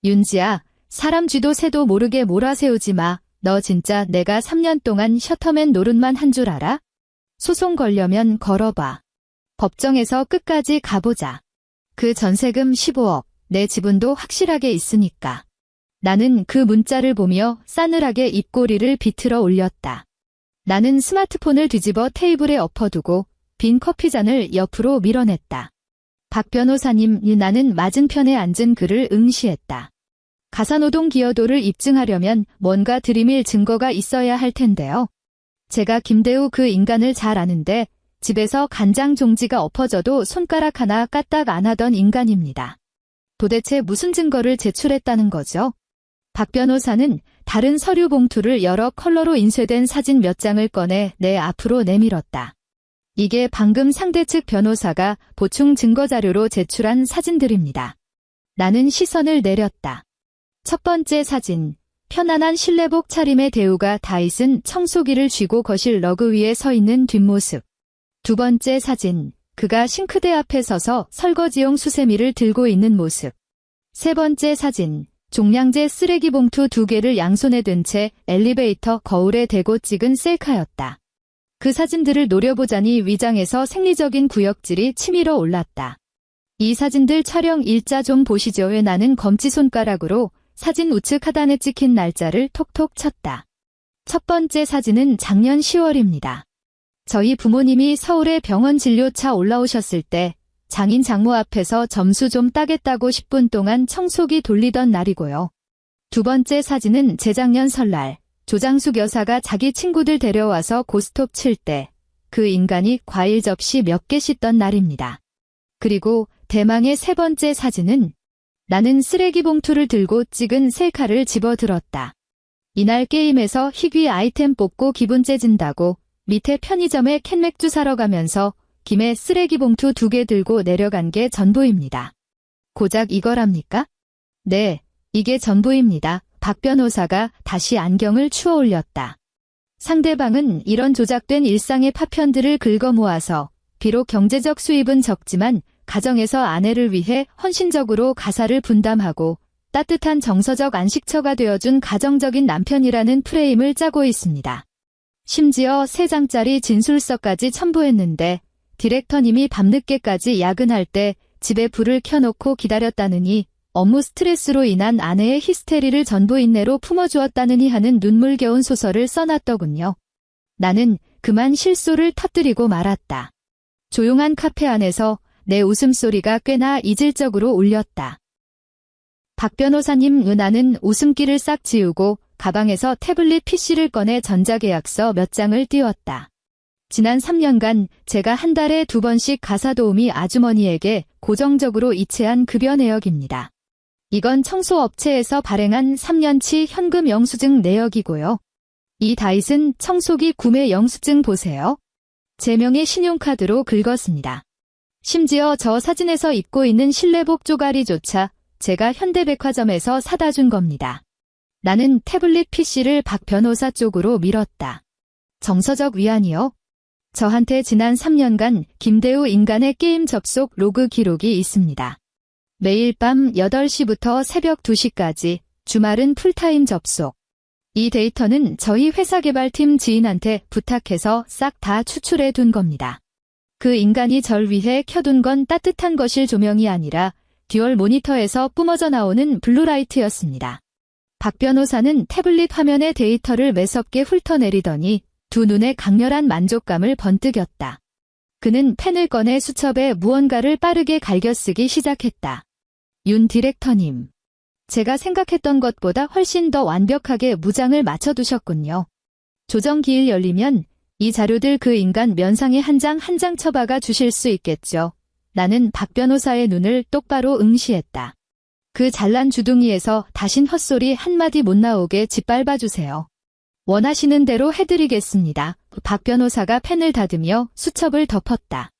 윤지야, 사람 쥐도 새도 모르게 몰아세우지 마. 너 진짜 내가 3년 동안 셔터맨 노릇만 한 줄 알아? 소송 걸려면 걸어봐. 법정에서 끝까지 가보자. 그 전세금 15억, 내 지분도 확실하게 있으니까. 나는 그 문자를 보며 싸늘하게 입꼬리를 비틀어 올렸다. 나는 스마트폰을 뒤집어 테이블에 엎어두고 빈 커피잔을 옆으로 밀어냈다. 박 변호사님, 나는 맞은편에 앉은 그를 응시했다. 가사노동 기여도를 입증하려면 뭔가 들이밀 증거가 있어야 할 텐데요. 제가 김대우 그 인간을 잘 아는데 집에서 간장 종지가 엎어져도 손가락 하나 까딱 안 하던 인간입니다. 도대체 무슨 증거를 제출했다는 거죠? 박 변호사는 다른 서류 봉투를 여러 컬러로 인쇄된 사진 몇 장을 꺼내 내 앞으로 내밀었다. 이게 방금 상대 측 변호사가 보충 증거자료로 제출한 사진들입니다. 나는 시선을 내렸다. 첫 번째 사진, 편안한 실내복 차림의 대우가 다이슨 청소기를 쥐고 거실 러그 위에 서 있는 뒷모습. 두 번째 사진, 그가 싱크대 앞에 서서 설거지용 수세미를 들고 있는 모습. 세 번째 사진. 종량제 쓰레기 봉투 2개를 양손에 든 채 엘리베이터 거울에 대고 찍은 셀카였다. 그 사진들을 노려보자니 위장에서 생리적인 구역질이 치밀어 올랐다. 이 사진들 촬영 일자 좀 보시죠에 나는 검지손가락으로 사진 우측 하단에 찍힌 날짜를 톡톡 쳤다. 첫 번째 사진은 작년 10월입니다. 저희 부모님이 서울에 병원 진료차 올라오셨을 때 장인 장모 앞에서 점수 좀 따겠다고 10분 동안 청소기 돌리던 날이고요. 두 번째 사진은 재작년 설날 조장숙 여사가 자기 친구들 데려와서 고스톱 칠 때 그 인간이 과일 접시 몇 개 씻던 날입니다. 그리고 대망의 세 번째 사진은 나는 쓰레기 봉투를 들고 찍은 셀카를 집어들었다. 이날 게임에서 희귀 아이템 뽑고 기분 째진다고 밑에 편의점에 캔맥주 사러 가면서 김에 쓰레기 봉투 2개 들고 내려간 게 전부입니다. 고작 이거랍니까? 네, 이게 전부입니다. 박 변호사가 다시 안경을 추어 올렸다. 상대방은 이런 조작된 일상의 파편들을 긁어 모아서 비록 경제적 수입은 적지만 가정에서 아내를 위해 헌신적으로 가사를 분담하고 따뜻한 정서적 안식처가 되어준 가정적인 남편이라는 프레임을 짜고 있습니다. 심지어 3장짜리 진술서까지 첨부했는데 디렉터님이 밤늦게까지 야근할 때 집에 불을 켜놓고 기다렸다느니 업무 스트레스로 인한 아내의 히스테리를 전부 인내로 품어주었다느니 하는 눈물겨운 소설을 써놨더군요. 나는 그만 실소를 터뜨리고 말았다. 조용한 카페 안에서 내 웃음소리가 꽤나 이질적으로 울렸다. 박 변호사님, 나는 웃음기를 싹 지우고 가방에서 태블릿 PC를 꺼내 전자계약서 몇 장을 띄웠다. 지난 3년간 제가 한 달에 2번씩 가사도우미 아주머니에게 고정적으로 이체한 급여 내역입니다. 이건 청소업체에서 발행한 3년치 현금 영수증 내역이고요. 이 다잇은 청소기 구매 영수증 보세요. 제 명의 신용카드로 긁었습니다. 심지어 저 사진에서 입고 있는 실내복 쪼가리조차 제가 현대백화점에서 사다 준 겁니다. 나는 태블릿 PC를 박 변호사 쪽으로 밀었다. 정서적 위안이요? 저한테 지난 3년간 김대우 인간의 게임 접속 로그 기록이 있습니다. 매일 밤 8시부터 새벽 2시까지, 주말은 풀타임 접속. 이 데이터는 저희 회사 개발팀 지인한테 부탁해서 싹 다 추출해 둔 겁니다. 그 인간이 절 위해 켜둔 건 따뜻한 거실 조명이 아니라 듀얼 모니터에서 뿜어져 나오는 블루라이트였습니다. 박 변호사는 태블릿 화면의 데이터를 매섭게 훑어내리더니 두 눈에 강렬한 만족감을 번뜩였다. 그는 펜을 꺼내 수첩에 무언가를 빠르게 갈겨쓰기 시작했다. 윤 디렉터님. 제가 생각했던 것보다 훨씬 더 완벽하게 무장을 맞춰두셨군요. 조정기일 열리면 이 자료들 그 인간 면상에 한 장 한 장 처박아 주실 수 있겠죠. 나는 박 변호사의 눈을 똑바로 응시했다. 그 잘난 주둥이에서 다신 헛소리 한마디 못 나오게 짓밟아 주세요. 원하시는 대로 해드리겠습니다. 박 변호사가 펜을 다듬며 수첩을 덮었다.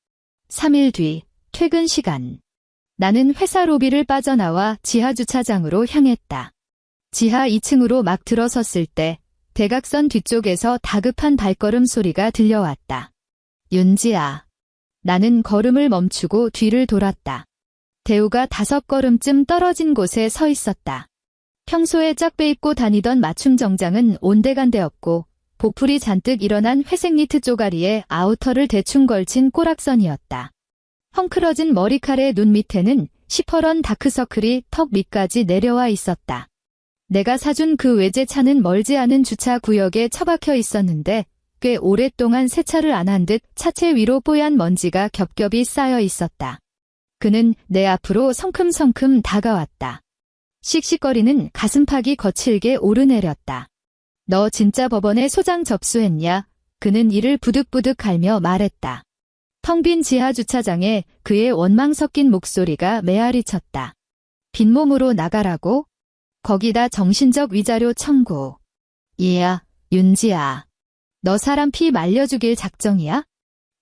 3일 뒤, 퇴근 시간. 나는 회사 로비를 빠져나와 지하 주차장으로 향했다. 지하 2층으로 막 들어섰을 때 대각선 뒤쪽에서 다급한 발걸음 소리가 들려왔다. 윤지아. 나는 걸음을 멈추고 뒤를 돌았다. 대우가 5걸음쯤 떨어진 곳에 서 있었다. 평소에 짝 빼입고 다니던 맞춤 정장은 온데간데 없고 보풀이 잔뜩 일어난 회색 니트 쪼가리에 아우터를 대충 걸친 꼬락선이었다. 헝클어진 머리칼의 눈 밑에는 시퍼런 다크서클이 턱 밑까지 내려와 있었다. 내가 사준 그 외제차는 멀지 않은 주차 구역에 처박혀 있었는데 꽤 오랫동안 세차를 안 한 듯 차체 위로 뽀얀 먼지가 겹겹이 쌓여 있었다. 그는 내 앞으로 성큼성큼 다가왔다. 씩씩거리는 가슴팍이 거칠게 오르내렸다. 너 진짜 법원에 소장 접수했냐? 그는 이를 부득부득 갈며 말했다. 텅 빈 지하 주차장에 그의 원망 섞인 목소리가 메아리 쳤다. 빈몸으로 나가라고? 거기다 정신적 위자료 청구. 이야, 윤지아. 너 사람 피 말려주길 작정이야?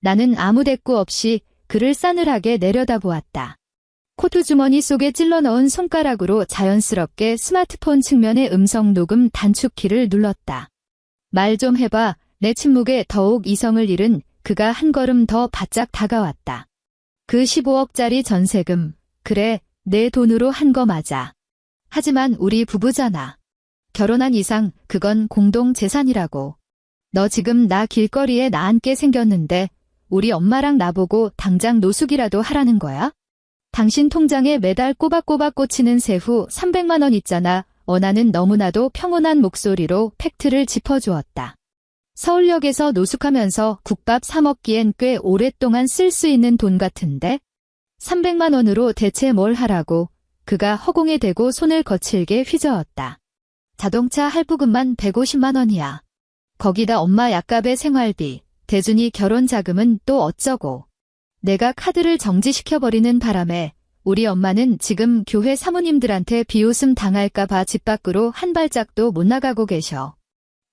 나는 아무 대꾸 없이 그를 싸늘하게 내려다보았다. 코트 주머니 속에 찔러 넣은 손가락으로 자연스럽게 스마트폰 측면의 음성 녹음 단축키를 눌렀다. 말 좀 해봐. 내 침묵에 더욱 이성을 잃은 그가 한 걸음 더 바짝 다가왔다. 그 15억짜리 전세금, 그래, 내 돈으로 한 거 맞아. 하지만 우리 부부잖아. 결혼한 이상 그건 공동 재산이라고. 너 지금 나 길거리에 나앉게 생겼는데 우리 엄마랑 나보고 당장 노숙이라도 하라는 거야? 당신 통장에 매달 꼬박꼬박 꽂히는 세후 300만 원 있잖아. 나는 너무나도 평온한 목소리로 팩트를 짚어주었다. 서울역에서 노숙하면서 국밥 사 먹기엔 꽤 오랫동안 쓸 수 있는 돈 같은데 300만 원으로 대체 뭘 하라고. 그가 허공에 대고 손을 거칠게 휘저었다. 자동차 할부금만 150만 원이야. 거기다 엄마 약값의 생활비, 대준이 결혼 자금은 또 어쩌고. 내가 카드를 정지시켜버리는 바람에 우리 엄마는 지금 교회 사모님들한테 비웃음 당할까 봐 집 밖으로 한 발짝도 못 나가고 계셔.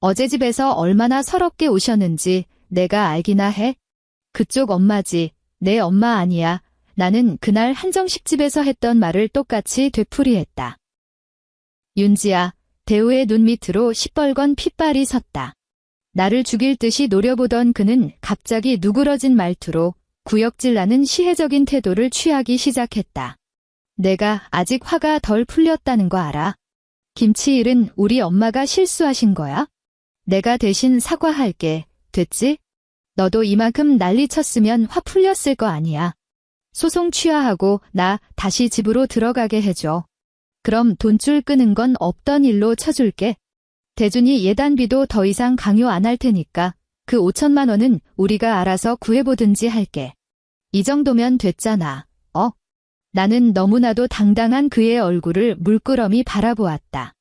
어제 집에서 얼마나 서럽게 우셨는지 내가 알기나 해? 그쪽 엄마지, 내 엄마 아니야. 나는 그날 한정식 집에서 했던 말을 똑같이 되풀이했다. 윤지야, 대우의 눈 밑으로 시뻘건 핏발이 섰다. 나를 죽일 듯이 노려보던 그는 갑자기 누그러진 말투로 구역질 나는 시혜적인 태도를 취하기 시작했다. 내가 아직 화가 덜 풀렸다는 거 알아? 김치일은 우리 엄마가 실수하신 거야? 내가 대신 사과할게. 됐지? 너도 이만큼 난리쳤으면 화 풀렸을 거 아니야. 소송 취하하고 나 다시 집으로 들어가게 해줘. 그럼 돈줄 끄는 건 없던 일로 쳐줄게. 대준이 예단비도 더 이상 강요 안 할 테니까 그 5천만 원은 우리가 알아서 구해보든지 할게. 이 정도면 됐잖아. 나는 너무나도 당당한 그의 얼굴을 물끄러미 바라보았다.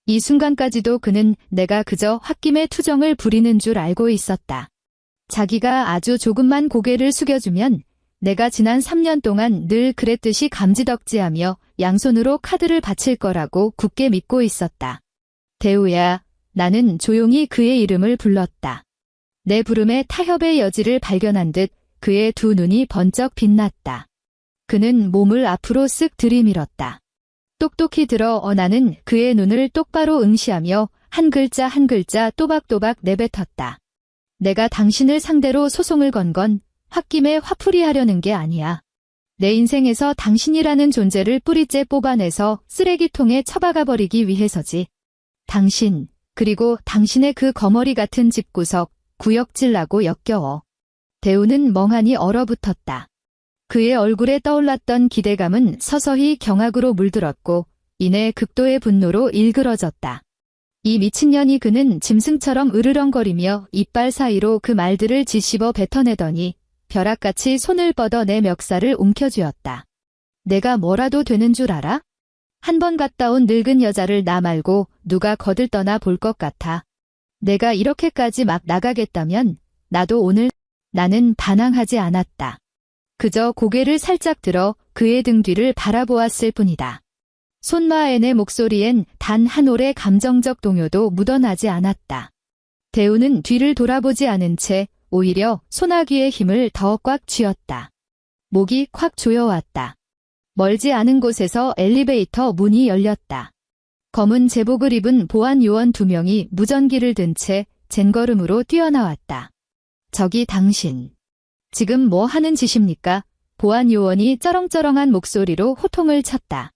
이 순간까지도 그는 내가 그저 홧김에 투정을 부리는 줄 알고 있었다. 자기가 아주 조금만 고개를 숙여주면 내가 지난 3년 동안 늘 그랬듯이 감지덕지하며 양손으로 카드를 바칠 거라고 굳게 믿고 있었다. 대우야, 나는 조용히 그의 이름을 불렀다. 내 부름에 타협의 여지를 발견한 듯 그의 두 눈이 번쩍 빛났다. 그는 몸을 앞으로 쓱 들이밀었다. 똑똑히 들어 나는 그의 눈을 똑바로 응시하며 한 글자 한 글자 또박또박 내뱉었다. 내가 당신을 상대로 소송을 건 건 홧김에 화풀이하려는 게 아니야. 내 인생에서 당신이라는 존재를 뿌리째 뽑아내서 쓰레기통에 처박아버리기 위해서지. 당신, 그리고 당신의 그 거머리 같은 집구석, 구역질나고 역겨워. 대우는 멍하니 얼어붙었다. 그의 얼굴에 떠올랐던 기대감은 서서히 경악으로 물들었고 이내 극도의 분노로 일그러졌다. 이 미친년이 그는 짐승처럼 으르렁거리며 이빨 사이로 그 말들을 짓씹어 뱉어내더니 벼락같이 손을 뻗어 내 멱살을 움켜쥐었다. 내가 뭐라도 되는 줄 알아? 한 번 갔다 온 늙은 여자를 나 말고 누가 거들떠나 볼 것 같아. 내가 이렇게까지 막 나가겠다면 나도 오늘. 나는 반항하지 않았다. 그저 고개를 살짝 들어 그의 등 뒤를 바라보았을 뿐이다. 손마엔의 목소리엔 단 한 올의 감정적 동요도 묻어나지 않았다. 대우는 뒤를 돌아보지 않은 채 오히려 소나귀의 힘을 더 꽉 쥐었다. 목이 콱 조여왔다. 멀지 않은 곳에서 엘리베이터 문이 열렸다. 검은 제복을 입은 보안 요원 2명이 무전기를 든 채 젠걸음으로 뛰어나왔다. 저기 당신. 지금 뭐 하는 짓입니까? 보안 요원이 쩌렁쩌렁한 목소리로 호통을 쳤다.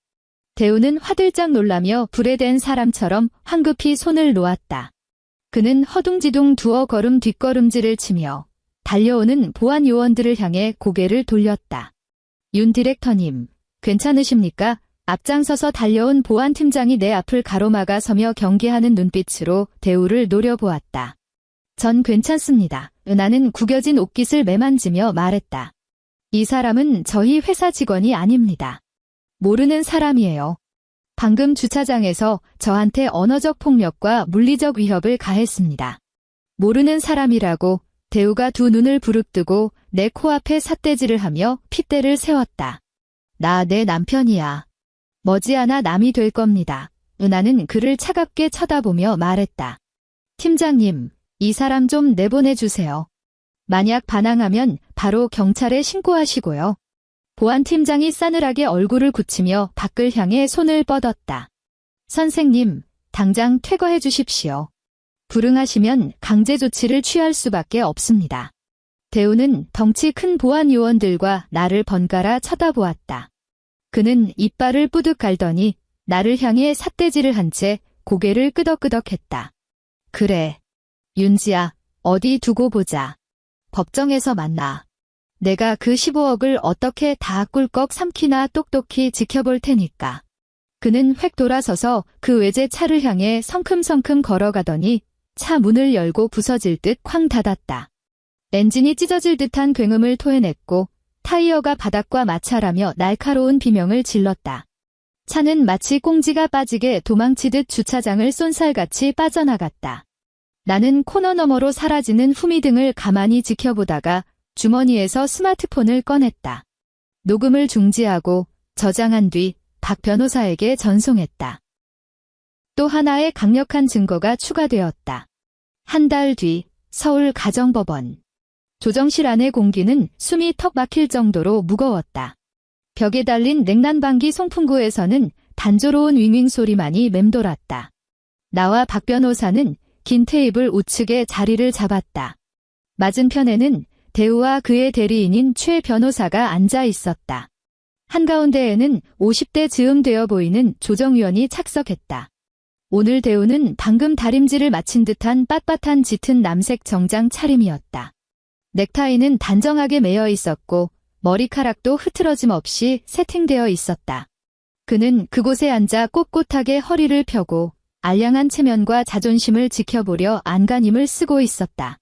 대우는 화들짝 놀라며 불에 댄 사람처럼 황급히 손을 놓았다. 그는 허둥지둥 두어 걸음 뒷걸음질을 치며 달려오는 보안 요원들을 향해 고개를 돌렸다. 윤 디렉터님, 괜찮으십니까? 앞장서서 달려온 보안팀장이 내 앞을 가로막아 서며 경계하는 눈빛으로 대우를 노려보았다. 전 괜찮습니다. 은하는 구겨진 옷깃을 매만지며 말했다. 이 사람은 저희 회사 직원이 아닙니다. 모르는 사람이에요. 방금 주차장에서 저한테 언어적 폭력과 물리적 위협을 가했습니다. 모르는 사람이라고. 대우가 두 눈을 부릅뜨고 내 코앞에 삿대질을 하며 핏대를 세웠다. 나 내 남편이야. 머지않아 남이 될 겁니다. 은하는 그를 차갑게 쳐다보며 말했다. 팀장님, 이 사람 좀 내보내주세요. 만약 반항하면 바로 경찰에 신고하시고요. 보안팀장이 싸늘하게 얼굴을 굳히며 밖을 향해 손을 뻗었다. 선생님, 당장 퇴거해 주십시오. 불응하시면 강제 조치를 취할 수밖에 없습니다. 대우는 덩치 큰 보안 요원들과 나를 번갈아 쳐다보았다. 그는 이빨을 뿌득 갈더니 나를 향해 삿대질을 한 채 고개를 끄덕끄덕했다. 그래. 윤지야, 어디 두고 보자. 법정에서 만나. 내가 그 15억을 어떻게 다 꿀꺽 삼키나 똑똑히 지켜볼 테니까. 그는 획 돌아서서 그 외제 차를 향해 성큼성큼 걸어가더니 차 문을 열고 부서질 듯 쾅 닫았다. 엔진이 찢어질 듯한 굉음을 토해냈고 타이어가 바닥과 마찰하며 날카로운 비명을 질렀다. 차는 마치 꽁지가 빠지게 도망치듯 주차장을 쏜살같이 빠져나갔다. 나는 코너 너머로 사라지는 후미등을 가만히 지켜보다가 주머니에서 스마트폰을 꺼냈다. 녹음을 중지하고 저장한 뒤 박 변호사에게 전송했다. 또 하나의 강력한 증거가 추가되었다. 한 달 뒤 서울 가정법원. 조정실 안의 공기는 숨이 턱 막힐 정도로 무거웠다. 벽에 달린 냉난방기 송풍구에서는 단조로운 윙윙 소리만이 맴돌았다. 나와 박 변호사는 긴 테이블 우측에 자리를 잡았다. 맞은편에는 대우와 그의 대리인인 최 변호사가 앉아 있었다. 한가운데에는 50대 즈음 되어 보이는 조정위원이 착석했다. 오늘 대우는 방금 다림질을 마친 듯한 빳빳한 짙은 남색 정장 차림이었다. 넥타이는 단정하게 매여 있었고 머리카락도 흐트러짐 없이 세팅되어 있었다. 그는 그곳에 앉아 꼿꼿하게 허리를 펴고 알량한 체면과 자존심을 지켜보려 안간힘을 쓰고 있었다.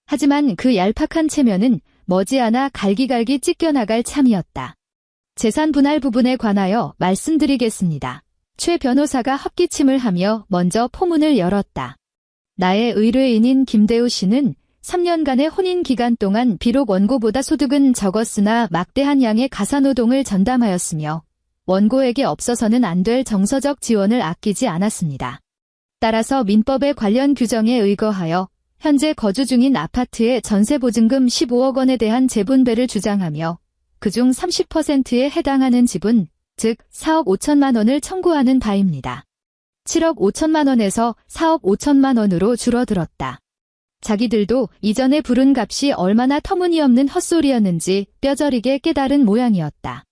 하지만 그 얄팍한 체면은 머지않아 갈기갈기 찢겨나갈 참이었다. 재산 분할 부분에 관하여 말씀드리겠습니다. 최 변호사가 헛기침을 하며 먼저 포문을 열었다. 나의 의뢰인인 김대우 씨는 3년간의 혼인 기간 동안 비록 원고보다 소득은 적었으나 막대한 양의 가사노동을 전담하였으며 원고에게 없어서는 안 될 정서적 지원을 아끼지 않았습니다. 따라서 민법의 관련 규정에 의거하여 현재 거주 중인 아파트의 전세보증금 15억 원에 대한 재분배를 주장하며 그중 30%에 해당하는 지분, 즉 4억 5천만 원을 청구하는 바입니다. 7억 5천만 원에서 4억 5천만 원으로 줄어들었다. 자기들도 이전에 부른 값이 얼마나 터무니없는 헛소리였는지 뼈저리게 깨달은 모양이었다.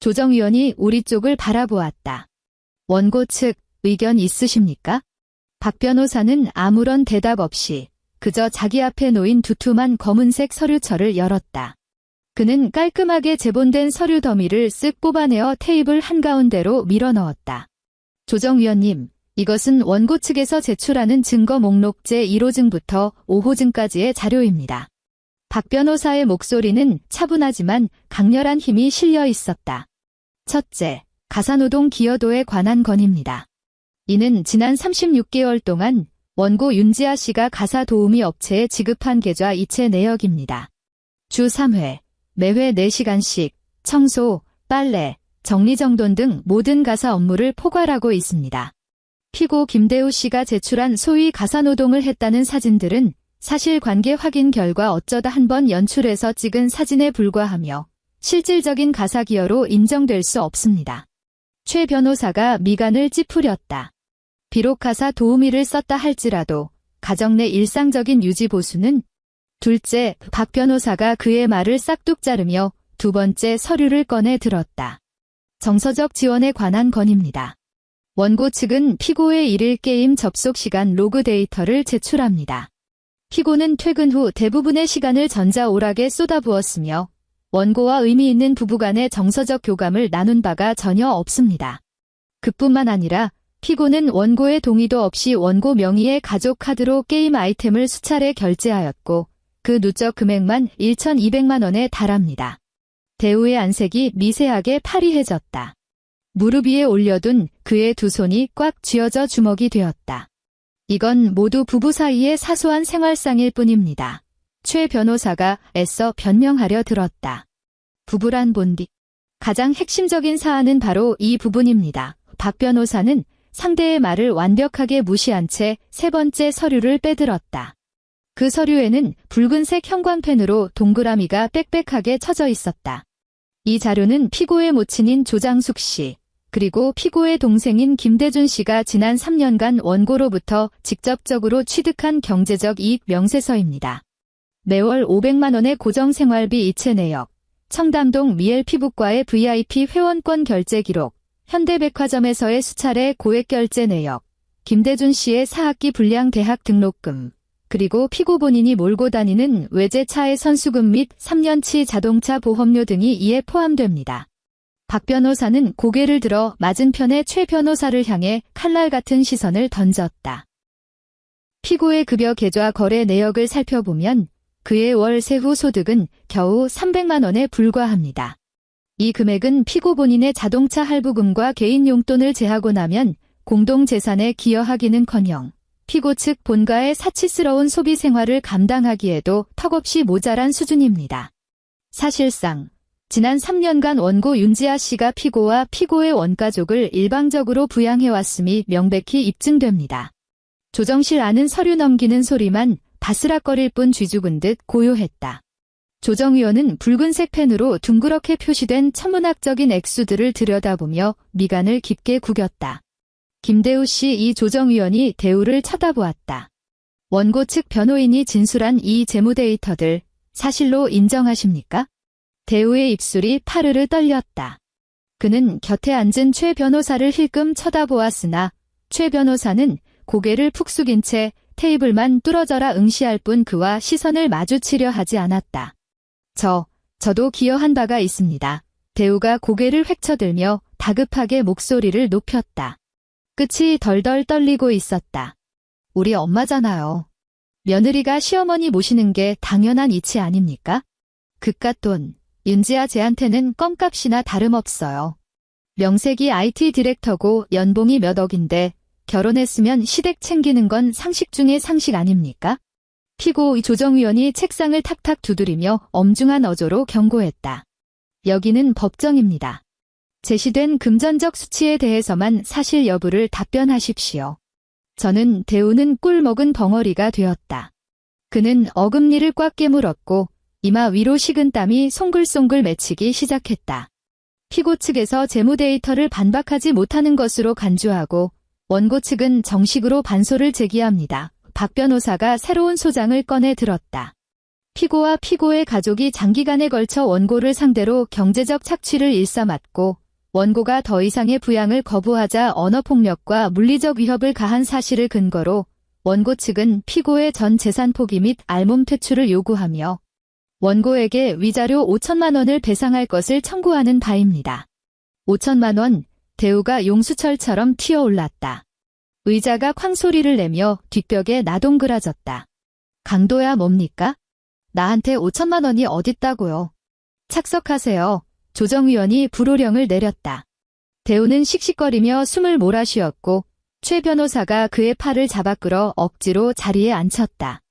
조정위원이 우리 쪽을 바라보았다. 원고 측 의견 있으십니까? 박 변호사는 아무런 대답 없이 그저 자기 앞에 놓인 두툼한 검은색 서류철을 열었다. 그는 깔끔하게 제본된 서류 더미를 쓱 뽑아내어 테이블 한가운데로 밀어넣었다. 조정위원님, 이것은 원고 측에서 제출하는 증거 목록 제1호증부터 5호증까지의 자료입니다. 박 변호사의 목소리는 차분하지만 강렬한 힘이 실려 있었다. 첫째, 가사노동 기여도에 관한 건입니다. 이는 지난 36개월 동안 원고 윤지아 씨가 가사 도우미 업체에 지급한 계좌 이체 내역입니다. 주 3회, 매회 4시간씩 청소, 빨래, 정리정돈 등 모든 가사 업무를 포괄하고 있습니다. 피고 김대우 씨가 제출한 소위 가사노동을 했다는 사진들은 사실관계 확인 결과 어쩌다 한번 연출해서 찍은 사진에 불과하며 실질적인 가사기여로 인정될 수 없습니다. 최 변호사가 미간을 찌푸렸다. 비록 가사 도우미를 썼다 할지라도 가정 내 일상적인 유지 보수는 둘째, 박 변호사가 그의 말을 싹둑 자르며 두 번째 서류를 꺼내 들었다. 정서적 지원에 관한 건입니다. 원고 측은 피고의 일일 게임 접속 시간 로그 데이터를 제출합니다. 피고는 퇴근 후 대부분의 시간을 전자오락에 쏟아부었으며 원고와 의미 있는 부부간의 정서적 교감을 나눈 바가 전혀 없습니다. 그뿐만 아니라 피고는 원고의 동의도 없이 원고 명의의 가족 카드로 게임 아이템을 수차례 결제하였고 그 누적 금액만 1,200만 원에 달합니다. 대우의 안색이 미세하게 파리해졌다. 무릎 위에 올려둔 그의 두 손이 꽉 쥐어져 주먹이 되었다. 이건 모두 부부 사이의 사소한 생활상일 뿐입니다. 최 변호사가 애써 변명하려 들었다. 부부란 본디. 가장 핵심적인 사안은 바로 이 부분입니다. 박 변호사는 상대의 말을 완벽하게 무시한 채 세 번째 서류를 빼들었다. 그 서류에는 붉은색 형광펜으로 동그라미가 빽빽하게 쳐져 있었다. 이 자료는 피고의 모친인 조장숙 씨, 그리고 피고의 동생인 김대준 씨가 지난 3년간 원고로부터 직접적으로 취득한 경제적 이익 명세서입니다. 매월 500만 원의 고정생활비 이체 내역, 청담동 미엘 피부과의 VIP 회원권 결제 기록, 현대백화점에서의 수차례 고액 결제 내역, 김대준 씨의 4학기 불량 대학 등록금, 그리고 피고 본인이 몰고 다니는 외제차의 선수금 및 3년치 자동차 보험료 등이 이에 포함됩니다. 박 변호사는 고개를 들어 맞은편의 최 변호사를 향해 칼날 같은 시선을 던졌다. 피고의 급여 계좌 거래 내역을 살펴보면 그의 월 세후 소득은 겨우 300만 원에 불과합니다. 이 금액은 피고 본인의 자동차 할부금과 개인 용돈을 제하고 나면 공동재산에 기여하기는커녕 피고 측 본가의 사치스러운 소비 생활을 감당하기에도 턱없이 모자란 수준입니다. 사실상 지난 3년간 원고 윤지아 씨가 피고와 피고의 원가족을 일방적으로 부양해왔음이 명백히 입증됩니다. 조정실 안은 서류 넘기는 소리만 바스락거릴 뿐 쥐죽은 듯 고요했다. 조정위원은 붉은색 펜으로 둥그렇게 표시된 천문학적인 액수들을 들여다보며 미간을 깊게 구겼다. 김대우 씨 이 조정위원이 대우를 쳐다보았다. 원고 측 변호인이 진술한 이 재무 데이터들 사실로 인정하십니까? 대우의 입술이 파르르 떨렸다. 그는 곁에 앉은 최 변호사를 힐끔 쳐다보았으나 최 변호사는 고개를 푹 숙인 채 테이블만 뚫어져라 응시할 뿐 그와 시선을 마주치려 하지 않았다. 저도 기여한 바가 있습니다. 대우가 고개를 획쳐들며 다급하게 목소리를 높였다. 끝이 덜덜 떨리고 있었다. 우리 엄마잖아요. 며느리가 시어머니 모시는 게 당연한 이치 아닙니까? 그깟 돈, 윤지아 쟤한테는 껌값이나 다름없어요. 명색이 IT 디렉터고 연봉이 몇 억인데 결혼했으면 시댁 챙기는 건 상식 중의 상식 아닙니까? 피고 이 조정위원이 책상을 탁탁 두드리며 엄중한 어조로 경고했다. 여기는 법정입니다. 제시된 금전적 수치에 대해서만 사실 여부를 답변하십시오. 저는 대우는 꿀 먹은 벙어리가 되었다. 그는 어금니를 꽉 깨물었고 이마 위로 식은 땀이 송글송글 맺히기 시작했다. 피고 측에서 재무 데이터를 반박하지 못하는 것으로 간주하고 원고 측은 정식으로 반소를 제기합니다. 박 변호사가 새로운 소장을 꺼내 들었다. 피고와 피고의 가족이 장기간에 걸쳐 원고를 상대로 경제적 착취를 일삼았고 원고가 더 이상의 부양을 거부하자 언어폭력과 물리적 위협을 가한 사실을 근거로 원고 측은 피고의 전 재산 포기 및 알몸 퇴출을 요구하며 원고에게 위자료 5천만 원을 배상할 것을 청구하는 바입니다. 5천만 원, 대우가 용수철처럼 튀어올랐다. 의자가 쾅소리를 내며 뒷벽에 나동그라졌다. 강도야 뭡니까? 나한테 5천만 원이 어딨다고요. 착석하세요. 조정위원이 불호령을 내렸다. 대우는 씩씩거리며 숨을 몰아쉬었고 최 변호사가 그의 팔을 잡아 끌어 억지로 자리에 앉혔다.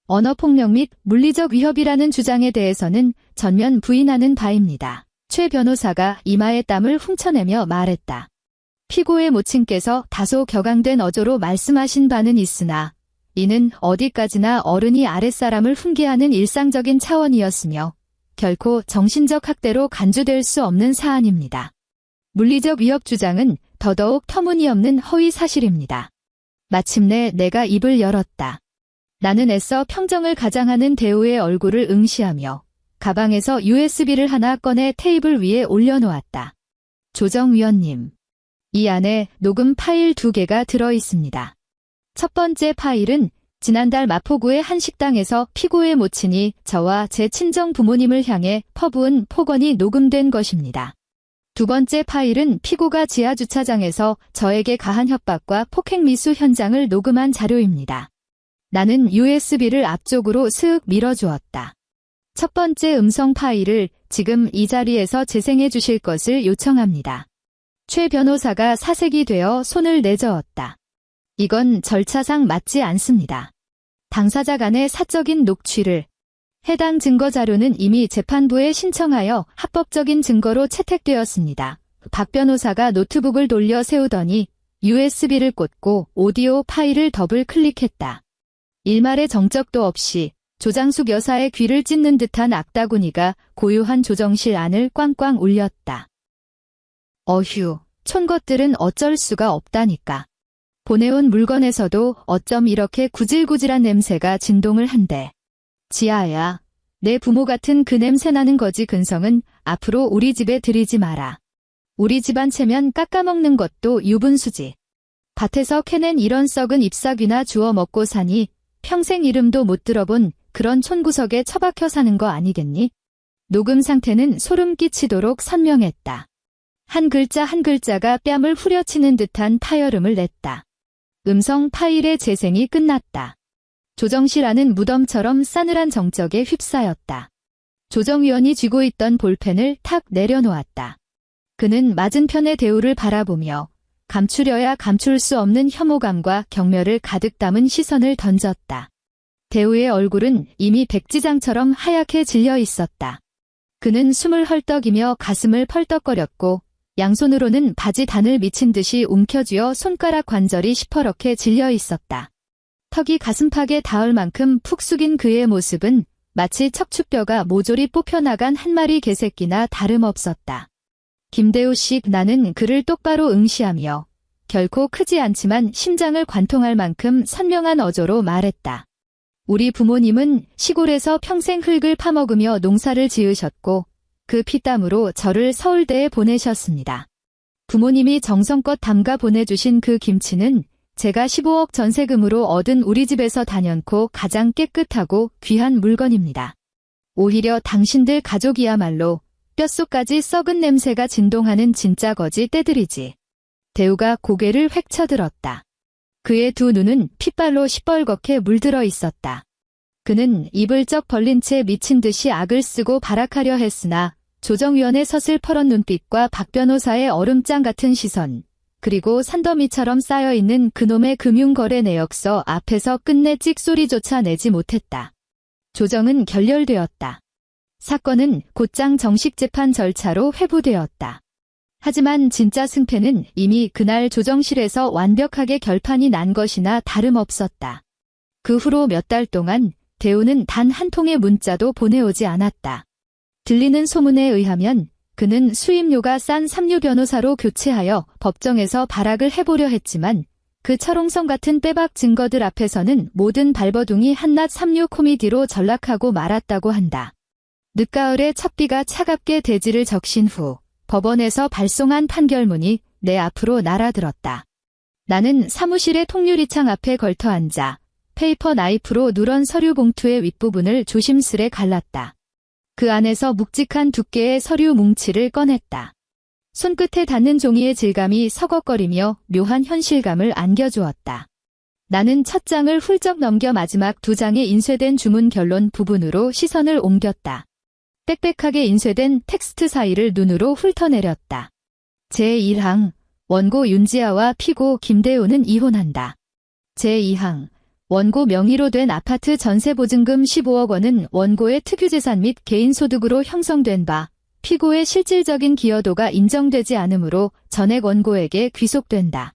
언어폭력 및 물리적 위협이라는 주장에 대해서는 전면 부인하는 바입니다. 최 변호사가 이마에 땀을 훔쳐내며 말했다. 피고의 모친께서 다소 격앙된 어조로 말씀하신 바는 있으나 이는 어디까지나 어른이 아랫사람을 훈계하는 일상적인 차원이었으며 결코 정신적 학대로 간주될 수 없는 사안입니다. 물리적 위협 주장은 더더욱 터무니없는 허위 사실입니다. 마침내 내가 입을 열었다. 나는 애써 평정을 가장하는 대우의 얼굴을 응시하며 가방에서 USB를 하나 꺼내 테이블 위에 올려놓았다. 조정위원님, 이 안에 녹음 파일 2개가 들어있습니다. 첫 번째 파일은 지난달 마포구의 한 식당에서 피고의 모친이 저와 제 친정 부모님을 향해 퍼부은 폭언이 녹음된 것입니다. 두 번째 파일은 피고가 지하주차장에서 저에게 가한 협박과 폭행 미수 현장을 녹음한 자료입니다. 나는 USB를 앞쪽으로 스윽 밀어주었다. 첫 번째 음성 파일을 지금 이 자리에서 재생해 주실 것을 요청합니다. 최 변호사가 사색이 되어 손을 내저었다. 이건 절차상 맞지 않습니다. 당사자 간의 사적인 녹취를 해당 증거 자료는 이미 재판부에 신청하여 합법적인 증거로 채택되었습니다. 박 변호사가 노트북을 돌려 세우더니 USB를 꽂고 오디오 파일을 더블 클릭했다. 일말의 정적도 없이 조장숙 여사의 귀를 찢는 듯한 악다구니가 고요한 조정실 안을 꽝꽝 울렸다. 어휴, 촌것들은 어쩔 수가 없다니까. 보내온 물건에서도 어쩜 이렇게 구질구질한 냄새가 진동을 한대. 지아야, 내 부모 같은 그 냄새 나는 거지 근성은 앞으로 우리 집에 들이지 마라. 우리 집안 체면 깎아먹는 것도 유분수지. 밭에서 캐낸 이런 썩은 잎사귀나 주워 먹고 사니 평생 이름도 못 들어본 그런 촌구석에 처박혀 사는 거 아니겠니? 녹음 상태는 소름 끼치도록 선명했다. 한 글자 한 글자가 뺨을 후려치는 듯한 타열음을 냈다. 음성 파일의 재생이 끝났다. 조정실안은 무덤처럼 싸늘한 정적에 휩싸였다. 조정위원이 쥐고 있던 볼펜을 탁 내려놓았다. 그는 맞은편의 대우를 바라보며 감추려야 감출 수 없는 혐오감과 경멸을 가득 담은 시선을 던졌다. 대우의 얼굴은 이미 백지장처럼 하얗게 질려 있었다. 그는 숨을 헐떡이며 가슴을 펄떡거렸고 양손으로는 바지 단을 미친 듯이 움켜쥐어 손가락 관절이 시퍼렇게 질려 있었다. 턱이 가슴팍에 닿을 만큼 푹 숙인 그의 모습은 마치 척추뼈가 모조리 뽑혀나간 한 마리 개새끼나 다름없었다. 김대우 씨, 나는 그를 똑바로 응시하며 결코 크지 않지만 심장을 관통할 만큼 선명한 어조로 말했다. 우리 부모님은 시골에서 평생 흙을 파먹으며 농사를 지으셨고 그 피땀으로 저를 서울대에 보내셨습니다. 부모님이 정성껏 담가 보내주신 그 김치는 제가 15억 전세금으로 얻은 우리 집에서 단연코 가장 깨끗하고 귀한 물건입니다. 오히려 당신들 가족이야말로 뼛속까지 썩은 냄새가 진동하는 진짜 거지 떼들이지. 대우가 고개를 획 쳐들었다. 그의 두 눈은 핏발로 시뻘겋게 물들어 있었다. 그는 입을 쩍 벌린 채 미친 듯이 악을 쓰고 발악하려 했으나 조정위원의 서슬퍼런 눈빛과 박 변호사의 얼음장 같은 시선, 그리고 산더미처럼 쌓여있는 그놈의 금융거래 내역서 앞에서 끝내 찍소리조차 내지 못했다. 조정은 결렬되었다. 사건은 곧장 정식 재판 절차로 회부되었다. 하지만 진짜 승패는 이미 그날 조정실에서 완벽하게 결판이 난 것이나 다름없었다. 그 후로 몇 달 동안 대우는 단 한 통의 문자도 보내오지 않았다. 들리는 소문에 의하면 그는 수임료가 싼 삼류 변호사로 교체하여 법정에서 발악을 해보려 했지만 그 철옹성 같은 빼박 증거들 앞에서는 모든 발버둥이 한낱 삼류 코미디로 전락하고 말았다고 한다. 늦가을에 첫비가 차갑게 대지를 적신 후 법원에서 발송한 판결문이 내 앞으로 날아들었다. 나는 사무실의 통유리창 앞에 걸터앉아 페이퍼 나이프로 누런 서류 봉투의 윗부분을 조심스레 갈랐다. 그 안에서 묵직한 두께의 서류 뭉치를 꺼냈다. 손끝에 닿는 종이의 질감이 서걱거리며 묘한 현실감을 안겨주었다. 나는 첫 장을 훌쩍 넘겨 마지막 두 장에 인쇄된 주문 결론 부분으로 시선을 옮겼다. 빽빽하게 인쇄된 텍스트 사이를 눈으로 훑어내렸다. 제1항, 원고 윤지아와 피고 김대우는 이혼한다. 제2항, 원고 명의로 된 아파트 전세보증금 15억 원은 원고의 특유재산 및 개인소득으로 형성된 바 피고의 실질적인 기여도가 인정되지 않으므로 전액 원고에게 귀속된다.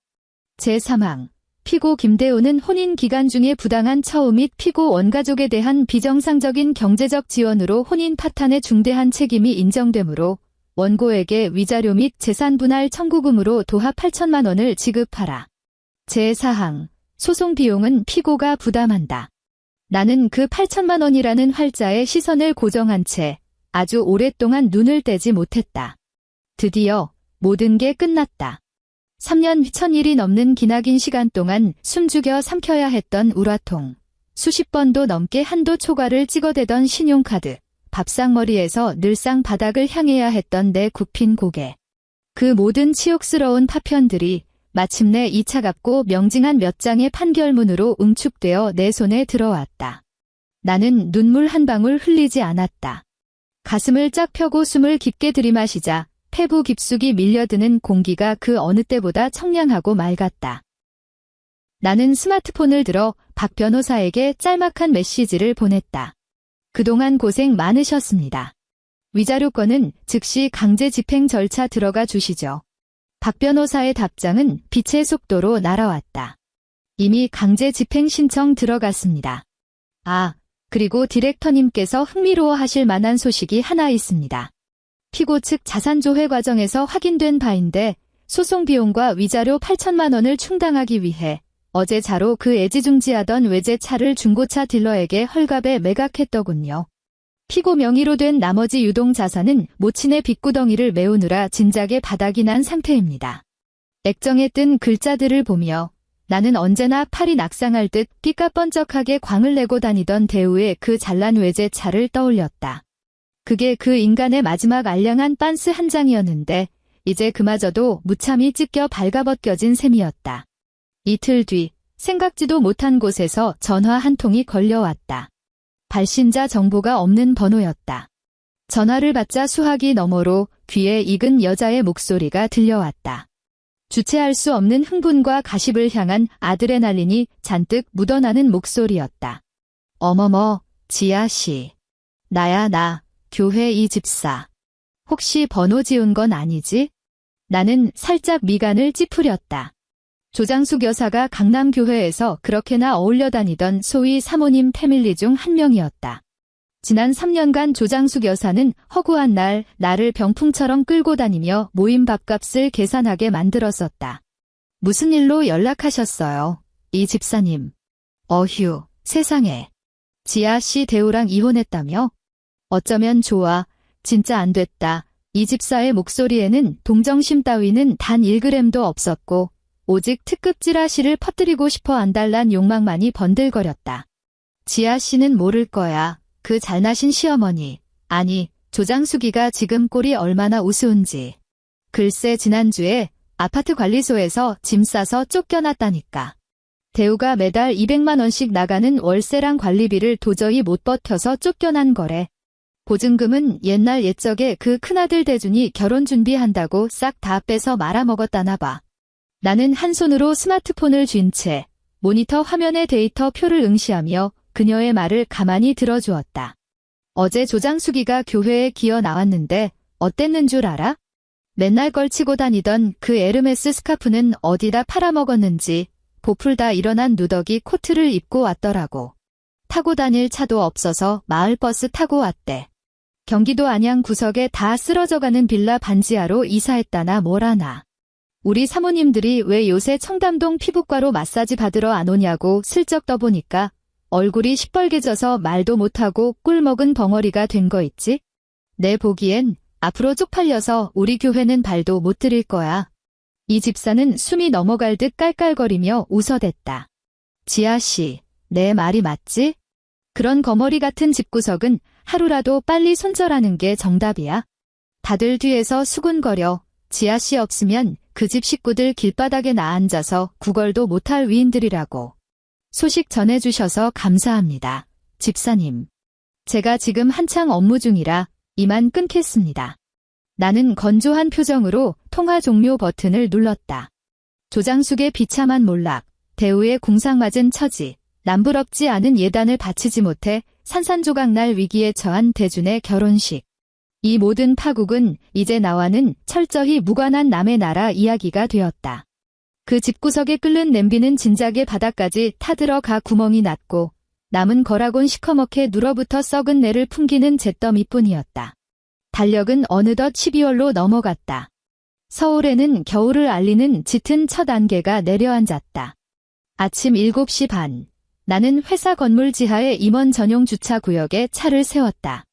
제3항, 피고 김대우는 혼인 기간 중에 부당한 처우 및 피고 원가족에 대한 비정상적인 경제적 지원으로 혼인 파탄의 중대한 책임이 인정되므로 원고에게 위자료 및 재산 분할 청구금으로 도합 8천만 원을 지급하라. 제4항, 소송 비용은 피고가 부담한다. 나는 그 8천만 원이라는 활자에 시선을 고정한 채 아주 오랫동안 눈을 떼지 못했다. 드디어 모든 게 끝났다. 3년 1000일이 넘는 기나긴 시간 동안 숨죽여 삼켜야 했던 우라통, 수십 번도 넘게 한도 초과를 찍어대던 신용카드, 밥상머리에서 늘상 바닥을 향해야 했던 내 굽힌 고개. 그 모든 치욕스러운 파편들이 마침내 이 차갑고 명징한 몇 장의 판결문으로 응축되어 내 손에 들어왔다. 나는 눈물 한 방울 흘리지 않았다. 가슴을 쫙 펴고 숨을 깊게 들이마시자 폐부 깊숙이 밀려드는 공기가 그 어느 때보다 청량하고 맑았다. 나는 스마트폰을 들어 박 변호사에게 짤막한 메시지를 보냈다. 그동안 고생 많으셨습니다. 위자료 건은 즉시 강제 집행 절차 들어가 주시죠. 박 변호사의 답장은 빛의 속도로 날아왔다. 이미 강제 집행 신청 들어갔습니다. 아, 그리고 디렉터님께서 흥미로워하실 만한 소식이 하나 있습니다. 피고 측 자산조회 과정에서 확인된 바인데 소송 비용과 위자료 8천만 원을 충당하기 위해 어제 자로 그 애지중지하던 외제차를 중고차 딜러에게 헐값에 매각했더군요. 피고 명의로 된 나머지 유동자산은 모친의 빚구덩이를 메우느라 진작에 바닥이 난 상태입니다. 액정에 뜬 글자들을 보며 나는 언제나 팔이 낙상할 듯 삐까뻔쩍하게 광을 내고 다니던 대우의 그 잘난 외제차를 떠올렸다. 그게 그 인간의 마지막 알량한 빤스 한 장이었는데 이제 그마저도 무참히 찢겨 발가벗겨진 셈이었다. 이틀 뒤 생각지도 못한 곳에서 전화 한 통이 걸려왔다. 발신자 정보가 없는 번호였다. 전화를 받자 수화기 너머로 귀에 익은 여자의 목소리가 들려왔다. 주체할 수 없는 흥분과 가십을 향한 아드레날린이 잔뜩 묻어나는 목소리였다. 어머머, 지아씨. 나야 나, 교회 이 집사. 혹시 번호 지운 건 아니지? 나는 살짝 미간을 찌푸렸다. 조장숙 여사가 강남교회에서 그렇게나 어울려 다니던 소위 사모님 패밀리 중 한 명이었다. 지난 3년간 조장숙 여사는 허구한 날 나를 병풍처럼 끌고 다니며 모임 밥값을 계산하게 만들었었다. 무슨 일로 연락하셨어요? 이 집사님. 어휴, 세상에. 지아씨 대우랑 이혼했다며? 어쩌면 좋아. 진짜 안 됐다. 이 집사의 목소리에는 동정심 따위는 단 1g도 없었고 오직 특급 찌라시를 퍼뜨리고 싶어 안달난 욕망만이 번들거렸다. 지아씨는 모를 거야. 그 잘나신 시어머니. 아니, 조장숙이가 지금 꼴이 얼마나 우스운지. 글쎄 지난주에 아파트 관리소에서 짐 싸서 쫓겨났다니까. 대우가 매달 200만 원씩 나가는 월세랑 관리비를 도저히 못 버텨서 쫓겨난 거래. 보증금은 옛날 옛적에 그 큰아들 대준이 결혼 준비한다고 싹 다 빼서 말아먹었다나 봐. 나는 한 손으로 스마트폰을 쥔 채 모니터 화면에 데이터 표를 응시하며 그녀의 말을 가만히 들어주었다. 어제 조장숙이가 교회에 기어 나왔는데 어땠는 줄 알아? 맨날 걸치고 다니던 그 에르메스 스카프는 어디다 팔아먹었는지 보풀다 일어난 누더기 코트를 입고 왔더라고. 타고 다닐 차도 없어서 마을버스 타고 왔대. 경기도 안양 구석에 다 쓰러져가는 빌라 반지하로 이사했다나 뭐라나. 우리 사모님들이 왜 요새 청담동 피부과로 마사지 받으러 안 오냐고 슬쩍 떠보니까 얼굴이 시뻘개져서 말도 못하고 꿀 먹은 벙어리가 된 거 있지? 내 보기엔 앞으로 쪽팔려서 우리 교회는 발도 못 들일 거야. 이 집사는 숨이 넘어갈 듯 깔깔거리며 웃어댔다. 지아씨, 내 말이 맞지? 그런 거머리 같은 집구석은 하루라도 빨리 손절하는 게 정답이야. 다들 뒤에서 수군거려. 지아씨 없으면 그 집 식구들 길바닥에 나앉아서 구걸도 못할 위인들이라고. 소식 전해주셔서 감사합니다. 집사님. 제가 지금 한창 업무 중이라 이만 끊겠습니다. 나는 건조한 표정으로 통화 종료 버튼을 눌렀다. 조장숙의 비참한 몰락, 대우의 궁상맞은 처지, 남부럽지 않은 예단을 바치지 못해 산산조각날 위기에 처한 대준의 결혼식. 이 모든 파국은 이제 나와는 철저히 무관한 남의 나라 이야기가 되었다. 그 집구석에 끓는 냄비는 진작에 바닥까지 타들어가 구멍이 났고 남은 거라곤 시커멓게 눌어붙어 썩은 내를 풍기는 잿더미뿐이었다. 달력은 어느덧 12월로 넘어갔다. 서울에는 겨울을 알리는 짙은 첫 안개가 내려앉았다. 아침 7시 반. 나는 회사 건물 지하의 임원 전용 주차 구역에 차를 세웠다.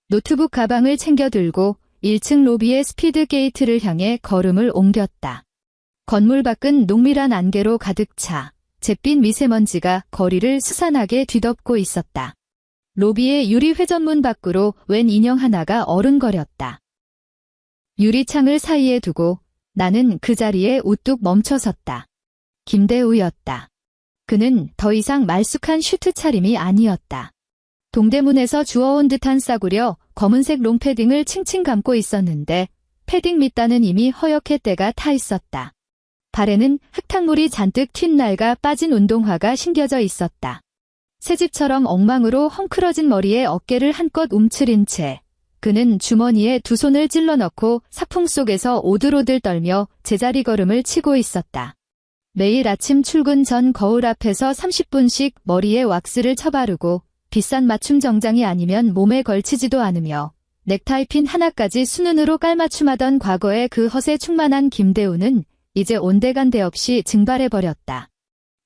노트북 가방을 챙겨 들고 1층 로비의 스피드 게이트를 향해 걸음을 옮겼다. 건물 밖은 농밀한 안개로 가득 차 잿빛 미세먼지가 거리를 스산하게 뒤덮고 있었다. 로비의 유리 회전문 밖으로 웬 인형 하나가 어른거렸다. 유리창을 사이에 두고 나는 그 자리에 우뚝 멈춰섰다. 김대우였다. 그는 더 이상 말쑥한 슈트 차림이 아니었다. 동대문에서 주워온 듯한 싸구려 검은색 롱패딩을 칭칭 감고 있었는데 패딩 밑단은 이미 허옇게 때가 타 있었다. 발에는 흙탕물이 잔뜩 튄 낡아 빠진 운동화가 신겨져 있었다. 새집처럼 엉망으로 헝클어진 머리에 어깨를 한껏 움츠린 채 그는 주머니에 두 손을 찔러 넣고 사풍 속에서 오들오들 떨며 제자리 걸음을 치고 있었다. 매일 아침 출근 전 거울 앞에서 30분씩 머리에 왁스를 쳐바르고 비싼 맞춤 정장이 아니면 몸에 걸치지도 않으며 넥타이 핀 하나까지 수는으로 깔맞춤하던 과거의 그 헛에 충만한 김대우는 이제 온데간데 없이 증발해버렸다.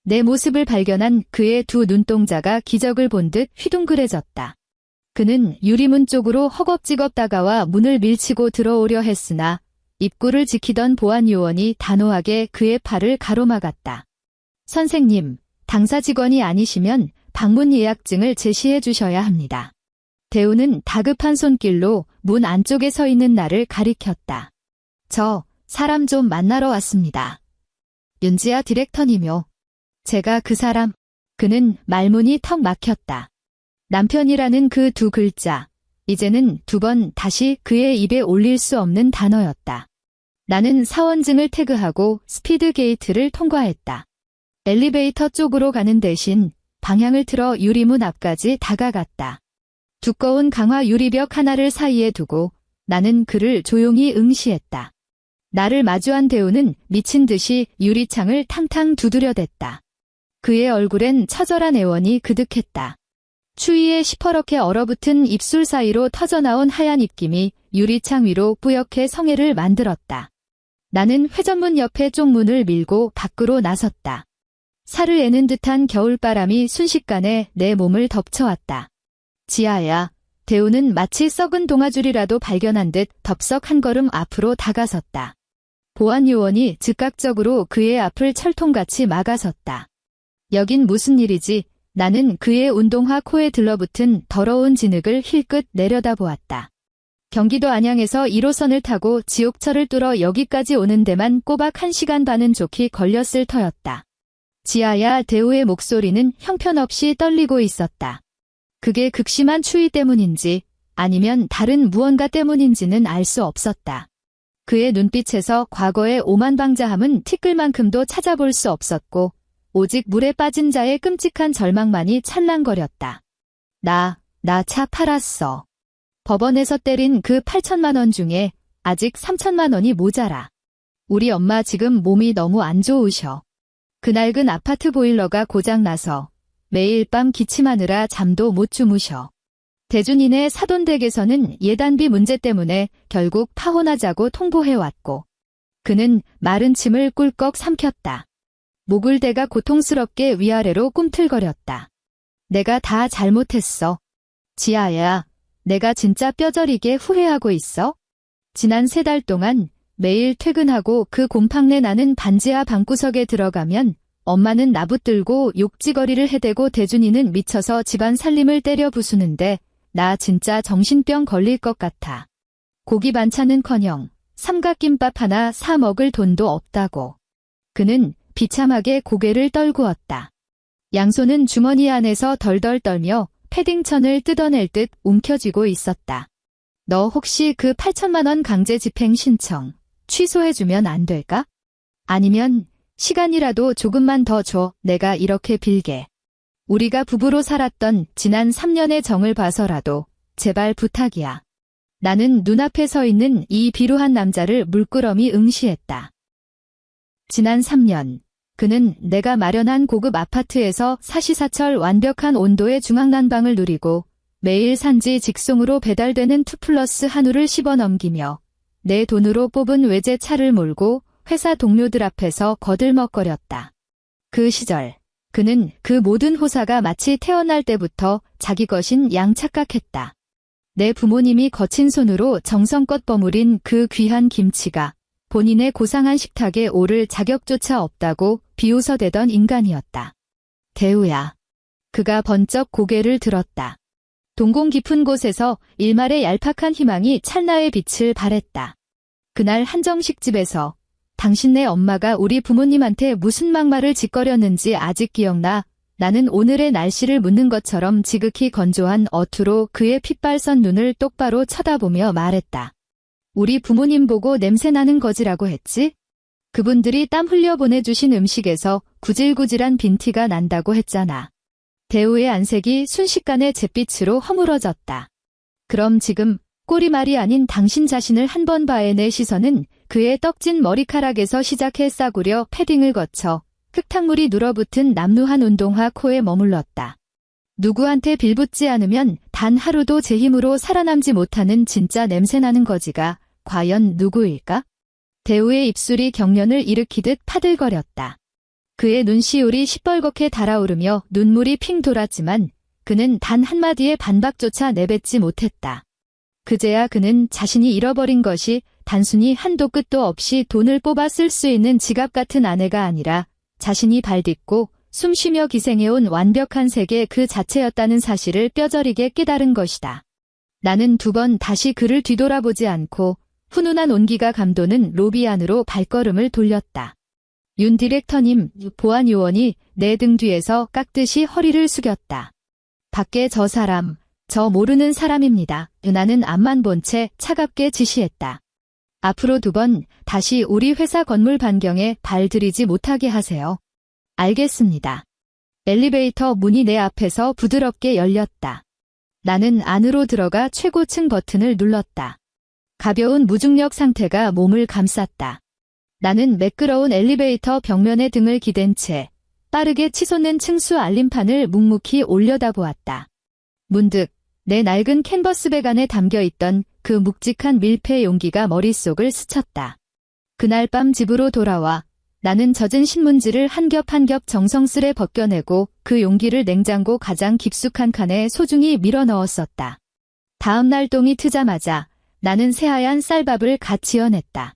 내 모습을 발견한 그의 두 눈동자가 기적을 본 듯 휘둥그레졌다. 그는 유리문 쪽으로 허겁지겁 다가와 문을 밀치고 들어오려 했으나 입구를 지키던 보안 요원이 단호하게 그의 팔을 가로막았다. 선생님, 당사 직원이 아니시면 방문 예약증을 제시해 주셔야 합니다. 대우는 다급한 손길로 문 안쪽에 서 있는 나를 가리켰다. 저 사람 좀 만나러 왔습니다. 윤지아 디렉터님요. 제가 그 사람. 그는 말문이 턱 막혔다. 남편이라는 그 두 글자, 이제는 두 번 다시 그의 입에 올릴 수 없는 단어였다. 나는 사원증을 태그하고 스피드 게이트를 통과했다. 엘리베이터 쪽으로 가는 대신 방향을 틀어 유리문 앞까지 다가갔다. 두꺼운 강화 유리벽 하나를 사이에 두고 나는 그를 조용히 응시했다. 나를 마주한 대우는 미친 듯이 유리창을 탕탕 두드려댔다. 그의 얼굴엔 처절한 애원이 그득했다. 추위에 시퍼렇게 얼어붙은 입술 사이로 터져나온 하얀 입김이 유리창 위로 뿌옇게 성애를 만들었다. 나는 회전문 옆에 쪽문을 밀고 밖으로 나섰다. 살을 애는 듯한 겨울바람이 순식간에 내 몸을 덮쳐왔다. 지아야, 대우는 마치 썩은 동아줄이라도 발견한 듯 덥석 한 걸음 앞으로 다가섰다. 보안 요원이 즉각적으로 그의 앞을 철통같이 막아섰다. 여긴 무슨 일이지? 나는 그의 운동화 코에 들러붙은 더러운 진흙을 힐끗 내려다보았다. 경기도 안양에서 1호선을 타고 지옥철을 뚫어 여기까지 오는 데만 꼬박 1시간 반은 좋게 걸렸을 터였다. 지아야, 대우의 목소리는 형편없이 떨리고 있었다. 그게 극심한 추위 때문인지 아니면 다른 무언가 때문인지는 알 수 없었다. 그의 눈빛에서 과거의 오만방자함은 티끌만큼도 찾아볼 수 없었고 오직 물에 빠진 자의 끔찍한 절망만이 찬란거렸다. 나 차 팔았어. 법원에서 때린 그 8천만 원 중에 아직 3천만 원이 모자라. 우리 엄마 지금 몸이 너무 안 좋으셔. 그낡은 아파트 보일러가 고장나서 매일 밤 기침하느라 잠도 못 주무셔. 대준이네 사돈댁에서는 예단비 문제 때문에 결국 파혼하자고 통보해왔고 그는 마른 침을 꿀꺽 삼켰다. 목을 대가 고통스럽게 위아래로 꿈틀거렸다. 내가 다 잘못했어. 지아야, 내가 진짜 뼈저리게 후회하고 있어? 지난 3달 동안 매일 퇴근하고 그 곰팡내 나는 반지하 방구석에 들어가면 엄마는 나붙들고 욕지거리를 해대고 대준이는 미쳐서 집안 살림을 때려 부수는데 나 진짜 정신병 걸릴 것 같아. 고기 반찬은커녕 삼각김밥 하나 사 먹을 돈도 없다고. 그는 비참하게 고개를 떨구었다. 양손은 주머니 안에서 덜덜 떨며 패딩천을 뜯어낼 듯 움켜쥐고 있었다. 너 혹시 그 8천만 원 강제 집행 신청 취소해주면 안 될까? 아니면 시간이라도 조금만 더 줘. 내가 이렇게 빌게. 우리가 부부로 살았던 지난 3년의 정을 봐서라도 제발 부탁이야. 나는 눈앞에 서 있는 이 비루한 남자를 물끄러미 응시했다. 지난 3년, 그는 내가 마련한 고급 아파트에서 사시사철 완벽한 온도의 중앙난방을 누리고 매일 산지 직송으로 배달되는 2플러스 한우를 씹어 넘기며 내 돈으로 뽑은 외제차를 몰고 회사 동료들 앞에서 거들먹거렸다. 그 시절, 그는 그 모든 호사가 마치 태어날 때부터 자기 것인 양 착각했다. 내 부모님이 거친 손으로 정성껏 버무린 그 귀한 김치가 본인의 고상한 식탁에 오를 자격조차 없다고 비웃어대던 인간이었다. 대우야. 그가 번쩍 고개를 들었다. 동공 깊은 곳에서 일말의 얄팍한 희망이 찰나의 빛을 발했다. 그날 한정식 집에서 당신네 엄마가 우리 부모님한테 무슨 막말을 짓거렸는지 아직 기억나. 나는 오늘의 날씨를 묻는 것처럼 지극히 건조한 어투로 그의 핏발선 눈을 똑바로 쳐다보며 말했다. 우리 부모님 보고 냄새나는 거지라고 했지? 그분들이 땀 흘려 보내주신 음식에서 구질구질한 빈티가 난다고 했잖아. 대우의 안색이 순식간에 잿빛으로 허물어졌다. 그럼 지금 꼬리말이 아닌 당신 자신을 한 번 봐의 내 시선은 그의 떡진 머리카락에서 시작해 싸구려 패딩을 거쳐 흙탕물이 눌어붙은 남루한 운동화 코에 머물렀다. 누구한테 빌붙지 않으면 단 하루도 제 힘으로 살아남지 못하는 진짜 냄새나는 거지가 과연 누구일까? 대우의 입술이 경련을 일으키듯 파들거렸다. 그의 눈시울이 시뻘겋게 달아오르며 눈물이 핑 돌았지만 그는 단 한마디의 반박조차 내뱉지 못했다. 그제야 그는 자신이 잃어버린 것이 단순히 한도 끝도 없이 돈을 뽑아 쓸 수 있는 지갑 같은 아내가 아니라 자신이 발딛고 숨쉬며 기생해온 완벽한 세계 그 자체였다는 사실을 뼈저리게 깨달은 것이다. 나는 두 번 다시 그를 뒤돌아보지 않고 훈훈한 온기가 감도는 로비 안으로 발걸음을 돌렸다. 윤 디렉터님, 보안 요원이 내 등 뒤에서 깍듯이 허리를 숙였다. 밖에 저 사람, 저 모르는 사람입니다. 나는 앞만 본 채 차갑게 지시했다. 앞으로 두 번 다시 우리 회사 건물 반경에 발 들이지 못하게 하세요. 알겠습니다. 엘리베이터 문이 내 앞에서 부드럽게 열렸다. 나는 안으로 들어가 최고층 버튼을 눌렀다. 가벼운 무중력 상태가 몸을 감쌌다. 나는 매끄러운 엘리베이터 벽면에 등을 기댄 채 빠르게 치솟는 층수 알림판을 묵묵히 올려다보았다. 문득 내 낡은 캔버스백 안에 담겨있던 그 묵직한 밀폐 용기가 머릿속을 스쳤다. 그날 밤 집으로 돌아와 나는 젖은 신문지를 한 겹 한 겹 정성스레 벗겨내고 그 용기를 냉장고 가장 깊숙한 칸에 소중히 밀어 넣었었다. 다음 날 똥이 트자마자 나는 새하얀 쌀밥을 갓 지어냈다.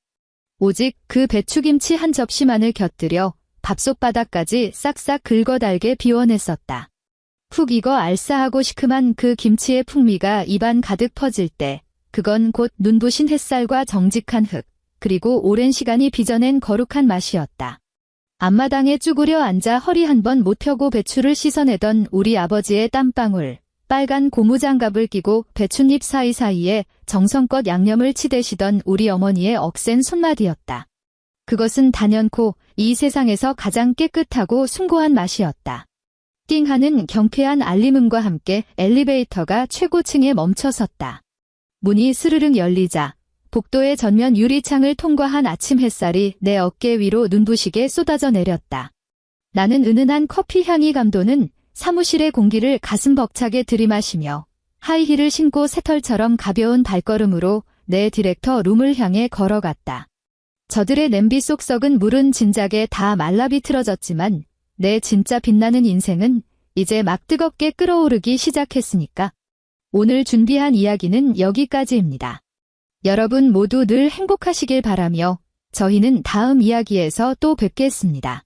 오직 그 배추김치 한 접시만을 곁들여 밥솥 바닥까지 싹싹 긁어달게 비워냈었다. 푹 익어 알싸하고 시큼한 그 김치의 풍미가 입안 가득 퍼질 때 그건 곧 눈부신 햇살과 정직한 흙, 그리고 오랜 시간이 빚어낸 거룩한 맛이었다. 앞마당에 쭈그려 앉아 허리 한 번 못 펴고 배추를 씻어내던 우리 아버지의 땀방울, 빨간 고무장갑을 끼고 배춧잎 사이사이에 정성껏 양념을 치대시던 우리 어머니의 억센 손맛이었다. 그것은 단연코 이 세상에서 가장 깨끗하고 숭고한 맛이었다. 띵 하는 경쾌한 알림음과 함께 엘리베이터가 최고층에 멈춰섰다. 문이 스르륵 열리자 복도의 전면 유리창을 통과한 아침 햇살이 내 어깨 위로 눈부시게 쏟아져 내렸다. 나는 은은한 커피 향이 감도는 사무실의 공기를 가슴 벅차게 들이마시며 하이힐을 신고 새털처럼 가벼운 발걸음으로 내 디렉터 룸을 향해 걸어갔다. 저들의 냄비 속 썩은 물은 진작에 다 말라 비틀어졌지만 내 진짜 빛나는 인생은 이제 막 뜨겁게 끓어오르기 시작했으니까. 오늘 준비한 이야기는 여기까지입니다. 여러분 모두 늘 행복하시길 바라며 저희는 다음 이야기에서 또 뵙겠습니다.